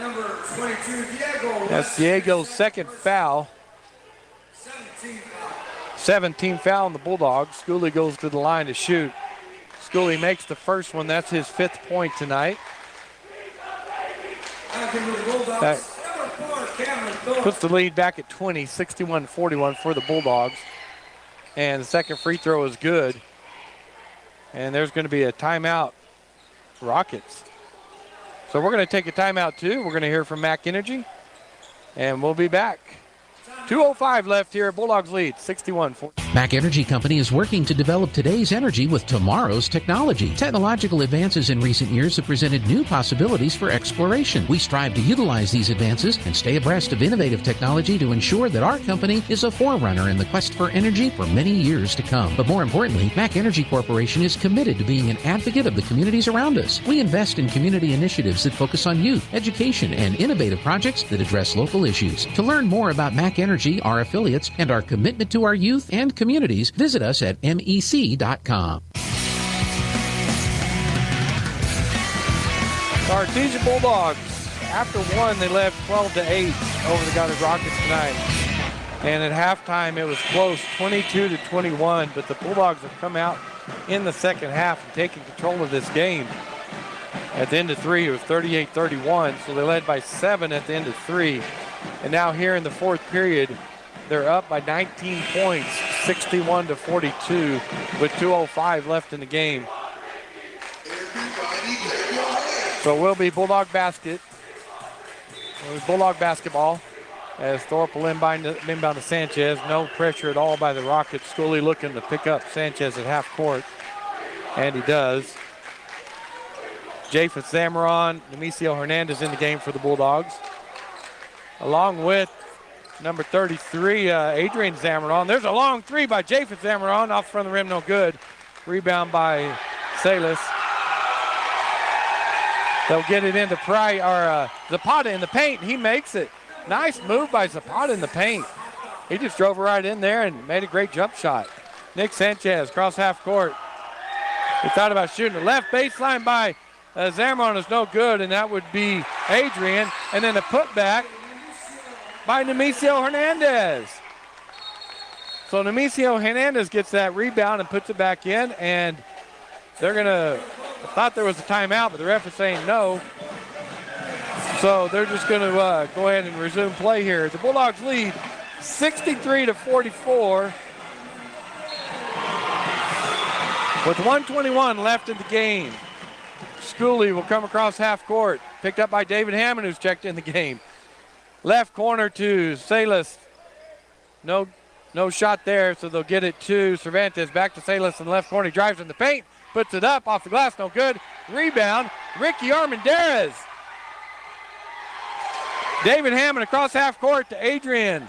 Number 22, Diego. That's Diego's second foul. 17 foul on the Bulldogs. Schooley goes to the line to shoot. Schooley makes the first one. That's his 5th point tonight. That puts the lead back at 20, 61-41 for the Bulldogs. And the second free throw is good. And there's going to be a timeout, Rockets. So we're going to take a timeout too. We're going to hear from Mac Energy. And we'll be back. 2:05 left here. Bulldogs lead 61-40. Mac Energy Company is working to develop today's energy with tomorrow's technology. Technological advances in recent years have presented new possibilities for exploration. We strive to utilize these advances and stay abreast of innovative technology to ensure that our company is a forerunner in the quest for energy for many years to come. But more importantly, Mac Energy Corporation is committed to being an advocate of the communities around us. We invest in community initiatives that focus on youth, education, and innovative projects that address local issues. To learn more about Mac Energy, our affiliates, and our commitment to our youth and communities, visit us at mec.com. The Artesia Bulldogs, after one, they led 12-8 over the Goddard Rockets tonight. And at halftime, it was close, 22-21, but the Bulldogs have come out in the second half and taken control of this game. At the end of 3, it was 38-31, so they led by 7 at the end of 3. And now here in the fourth period, they're up by 19 points, 61-42, with 2:05 left in the game. So it will be Bulldog basket. It was Bulldog basketball as Thorpe will inbound to Sanchez. No pressure at all by the Rockets. Schooley looking to pick up Sanchez at half court, and he does. Japheth Zamaron, Nemesio Hernandez in the game for the Bulldogs, along with number 33, Adrian Zamaron. There's a long three by Japheth Zamaron off front of the rim, no good. Rebound by Salas. They'll get it into Zapata in the paint. He makes it. Nice move by Zapata in the paint. He just drove right in there and made a great jump shot. Nick Sanchez across half court. He thought about shooting. The left baseline by Zamaron is no good, and that would be Adrian. And then a putback by Nemesio Hernandez. So Nemesio Hernandez gets that rebound and puts it back in, and they're going to, I thought there was a timeout, but the ref is saying no. So they're just going to go ahead and resume play here. The Bulldogs lead 63-44 with 1:21 left in the game. Schooley will come across half court, picked up by David Hammond, who's checked in the game. Left corner to Salas. No shot there, so they'll get it to Cervantes. Back to Salas in the left corner. He drives in the paint, puts it up off the glass, no good. Rebound, Ricky Armendariz. David Hammond across half court to Adrian.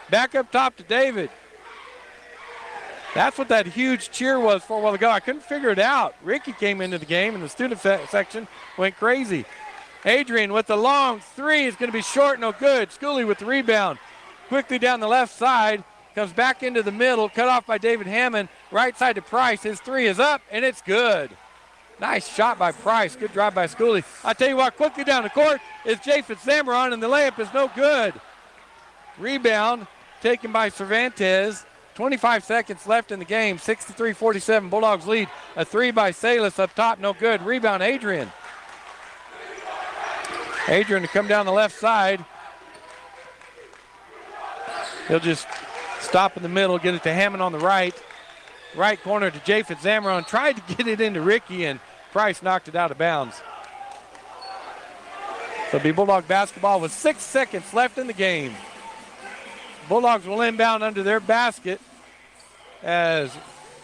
Back up top to David. That's what that huge cheer was for a while ago. I couldn't figure it out. Ricky came into the game, and the student section went crazy. Adrian with the long three is going to be short, no good. Schooley with the rebound. Quickly down the left side. Comes back into the middle, cut off by David Hammond. Right side to Price. His three is up, and it's good. Nice shot by Price. Good drive by Schooley. I tell you what, quickly down the court is Japheth Zamaron, and the layup is no good. Rebound taken by Cervantes. 25 seconds left in the game. 63-47. Bulldogs lead. A three by Salas up top, no good. Rebound, Adrian. Adrian to come down the left side. He'll just stop in the middle, get it to Hammond on the right. Right corner to Japheth Zamaron. Tried to get it into Ricky, and Price knocked it out of bounds. So it'll be Bulldog basketball with 6 seconds left in the game. Bulldogs will inbound under their basket as,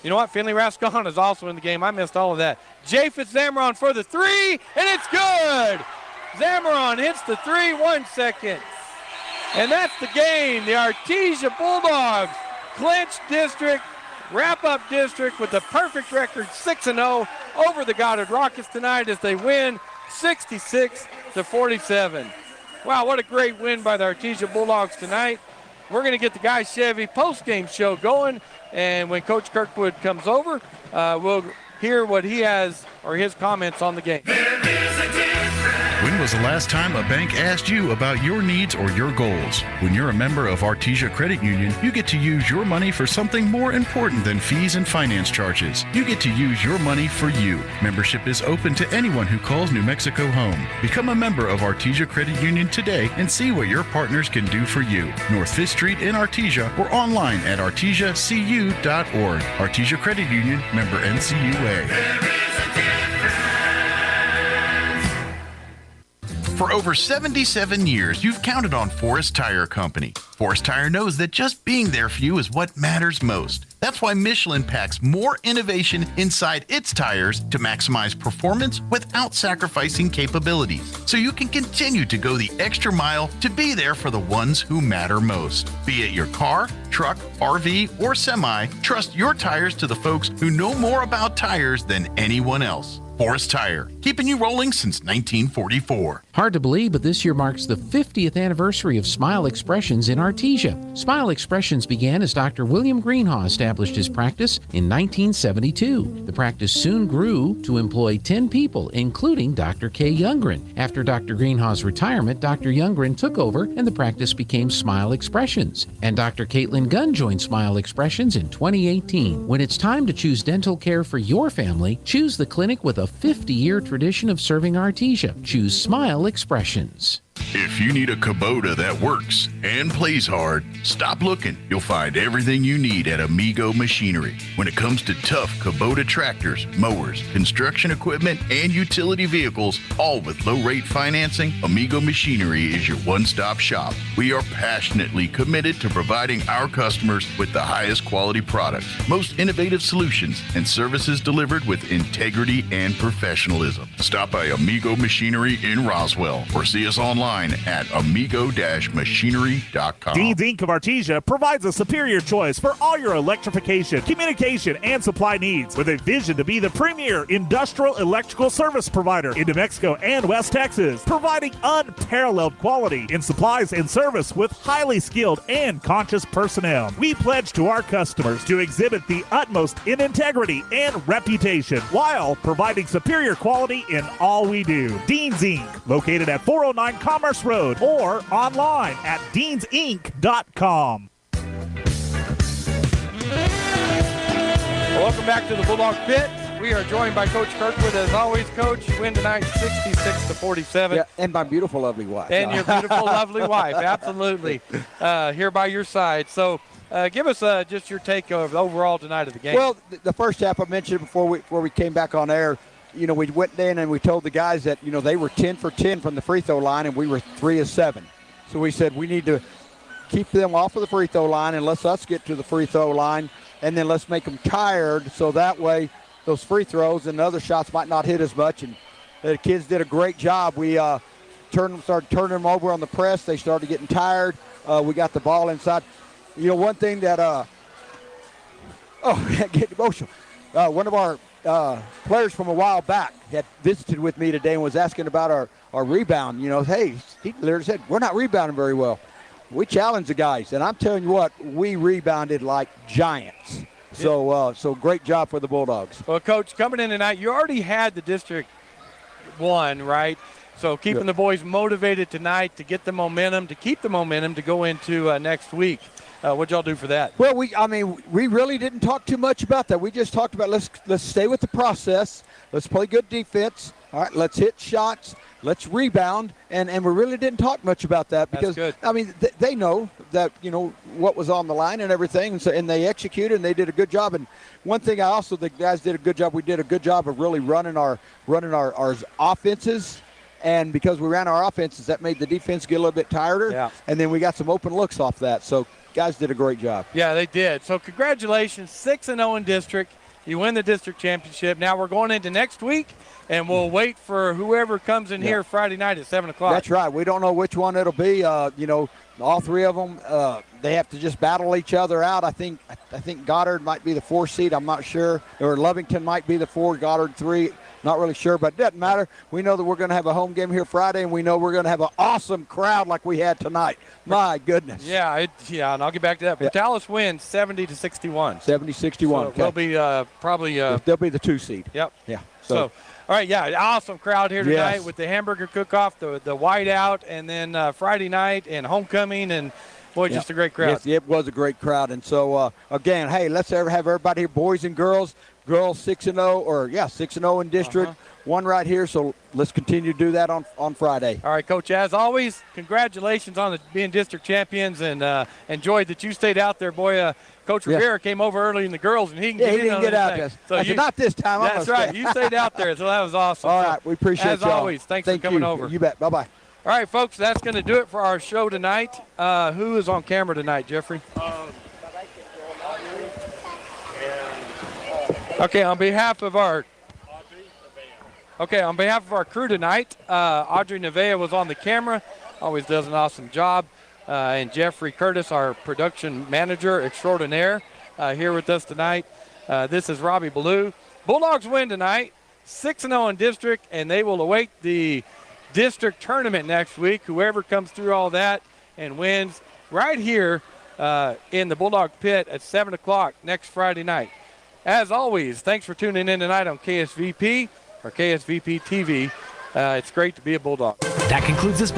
you know what, Finley Rascon is also in the game. I missed all of that. Japheth Zamaron for the three, and it's good. Zamaron hits the three, 1 second. And that's the game. The Artesia Bulldogs clinch district, wrap-up district with the perfect record, 6-0 over the Goddard Rockets tonight as they win 66-47. Wow, what a great win by the Artesia Bulldogs tonight. We're going to get the Guy Chevy post-game show going, and when Coach Kirkwood comes over, we'll hear what he has or his comments on the game. When was the last time a bank asked you about your needs or your goals? When you're a member of Artesia Credit Union, you get to use your money for something more important than fees and finance charges. You get to use your money for you. Membership is open to anyone who calls New Mexico home. Become a member of Artesia Credit Union today and see what your partners can do for you. North 5th Street in Artesia or online at artesiacu.org. Artesia Credit Union, member NCUA. For over 77 years, you've counted on Forest Tire Company. Forest Tire knows that just being there for you is what matters most. That's why Michelin packs more innovation inside its tires to maximize performance without sacrificing capabilities, so you can continue to go the extra mile to be there for the ones who matter most. Be it your car, truck, RV, or semi, trust your tires to the folks who know more about tires than anyone else. Forest Tire, keeping you rolling since 1944. Hard to believe, but this year marks the 50th anniversary of Smile Expressions in Artesia. Smile Expressions began as Dr. William Greenhaw established his practice in 1972. The practice soon grew to employ 10 people, including Dr. Kay Youngren. After Dr. Greenhaw's retirement, Dr. Youngren took over and the practice became Smile Expressions. And Dr. Caitlin Gunn joined Smile Expressions in 2018. When it's time to choose dental care for your family, choose the clinic with a 50-year tradition of serving Artesia. Choose Smile Expressions. If you need a Kubota that works and plays hard, stop looking. You'll find everything you need at Amigo Machinery. When it comes to tough Kubota tractors, mowers, construction equipment, and utility vehicles, all with low-rate financing, Amigo Machinery is your one-stop shop. We are passionately committed to providing our customers with the highest quality products, most innovative solutions, and services delivered with integrity and professionalism. Stop by Amigo Machinery in Roswell or see us online at amigo-machinery.com. Dean's Inc. of Artesia provides a superior choice for all your electrification, communication, and supply needs with a vision to be the premier industrial electrical service provider in New Mexico and West Texas, providing unparalleled quality in supplies and service with highly skilled and conscious personnel. We pledge to our customers to exhibit the utmost in integrity and reputation while providing superior quality in all we do. Dean's Inc., located at 409 Commerce Road or online at deansinc.com. Welcome back to the Bulldog Pit. We are joined by Coach Kirkwood. As always, Coach, you win tonight 66-47. Yeah, and my beautiful, lovely wife. And your beautiful, lovely wife, absolutely, here by your side. So give us just your take of overall tonight of the game. Well, the first half I mentioned before we came back on air, you know, we went in and we told the guys that, you know, they were 10 for 10 from the free throw line and we were 3 of 7. So we said we need to keep them off of the free throw line and let us get to the free throw line, and then let's make them tired so that way those free throws and the other shots might not hit as much. And the kids did a great job. We started turning them over on the press. They started getting tired. We got the ball inside. You know, one thing that get emotional. One of our players from a while back had visited with me today and was asking about our rebound. You know, hey, he literally said, we're not rebounding very well. We challenged the guys, and I'm telling you what, we rebounded like giants. So great job for the Bulldogs. Well, Coach, coming in tonight, you already had the District 1, right? So keeping the boys motivated tonight to get the momentum, to keep the momentum to go into next week. What'd y'all do for that? Well, we really didn't talk too much about that. We just talked about let's stay with the process. Let's play good defense. All right, let's hit shots. Let's rebound. And we really didn't talk much about that because, I mean, they know that, you know, what was on the line and everything. And they executed and they did a good job. And one thing I also think the guys did a good job. We did a good job of really running our offenses. And because we ran our offenses, that made the defense get a little bit tireder. Yeah. And then we got some open looks off that. So guys did a great job. Yeah, they did. So congratulations, 6-0 in district. You win the district championship. Now we're going into next week, and we'll wait for whoever comes in here Friday night at 7 o'clock. That's right. We don't know which one it'll be. You know, all three of them, they have to just battle each other out. I think Goddard might be the 4 seed. I'm not sure. Or Lovington might be the 4, Goddard 3. Not really sure, but it doesn't matter. We know that we're going to have a home game here Friday, and we know we're going to have an awesome crowd like we had tonight. My goodness. Yeah, and I'll get back to that. Yeah. Portales wins 70-61. 70-61. So okay. they'll be probably they'll be the 2 seed. Yep. Yeah. So, all right, yeah, awesome crowd here tonight Yes. with the hamburger cook-off, the whiteout, and then Friday night and homecoming, and boy, just a great crowd. Yes, it was a great crowd. And so, again, hey, let's have everybody here, boys and girls. Girls 6-0, or 6-0 in district. One right here, so let's continue to do that on Friday. All right, Coach, as always, congratulations on being district champions, and enjoyed that you stayed out there. Boy, Coach Rivera came over early in the girls, and he didn't get out there. So I said, not this time. That's right. You stayed out there, so that was awesome. All right, we appreciate it. As always, thanks for coming over. You bet. Bye-bye. All right, folks, that's going to do it for our show tonight. Who is on camera tonight, Jeffrey? Okay, on behalf of our crew tonight, Audrey Nevea was on the camera, always does an awesome job, and Jeffrey Curtis, our production manager extraordinaire, here with us tonight. This is Robbie Ballou. Bulldogs win tonight, 6-0 in district, and they will await the district tournament next week. Whoever comes through all that and wins right here in the Bulldog Pit at 7 o'clock next Friday night. As always, thanks for tuning in tonight on KSVP or KSVP TV. It's great to be a Bulldog. That concludes this broadcast.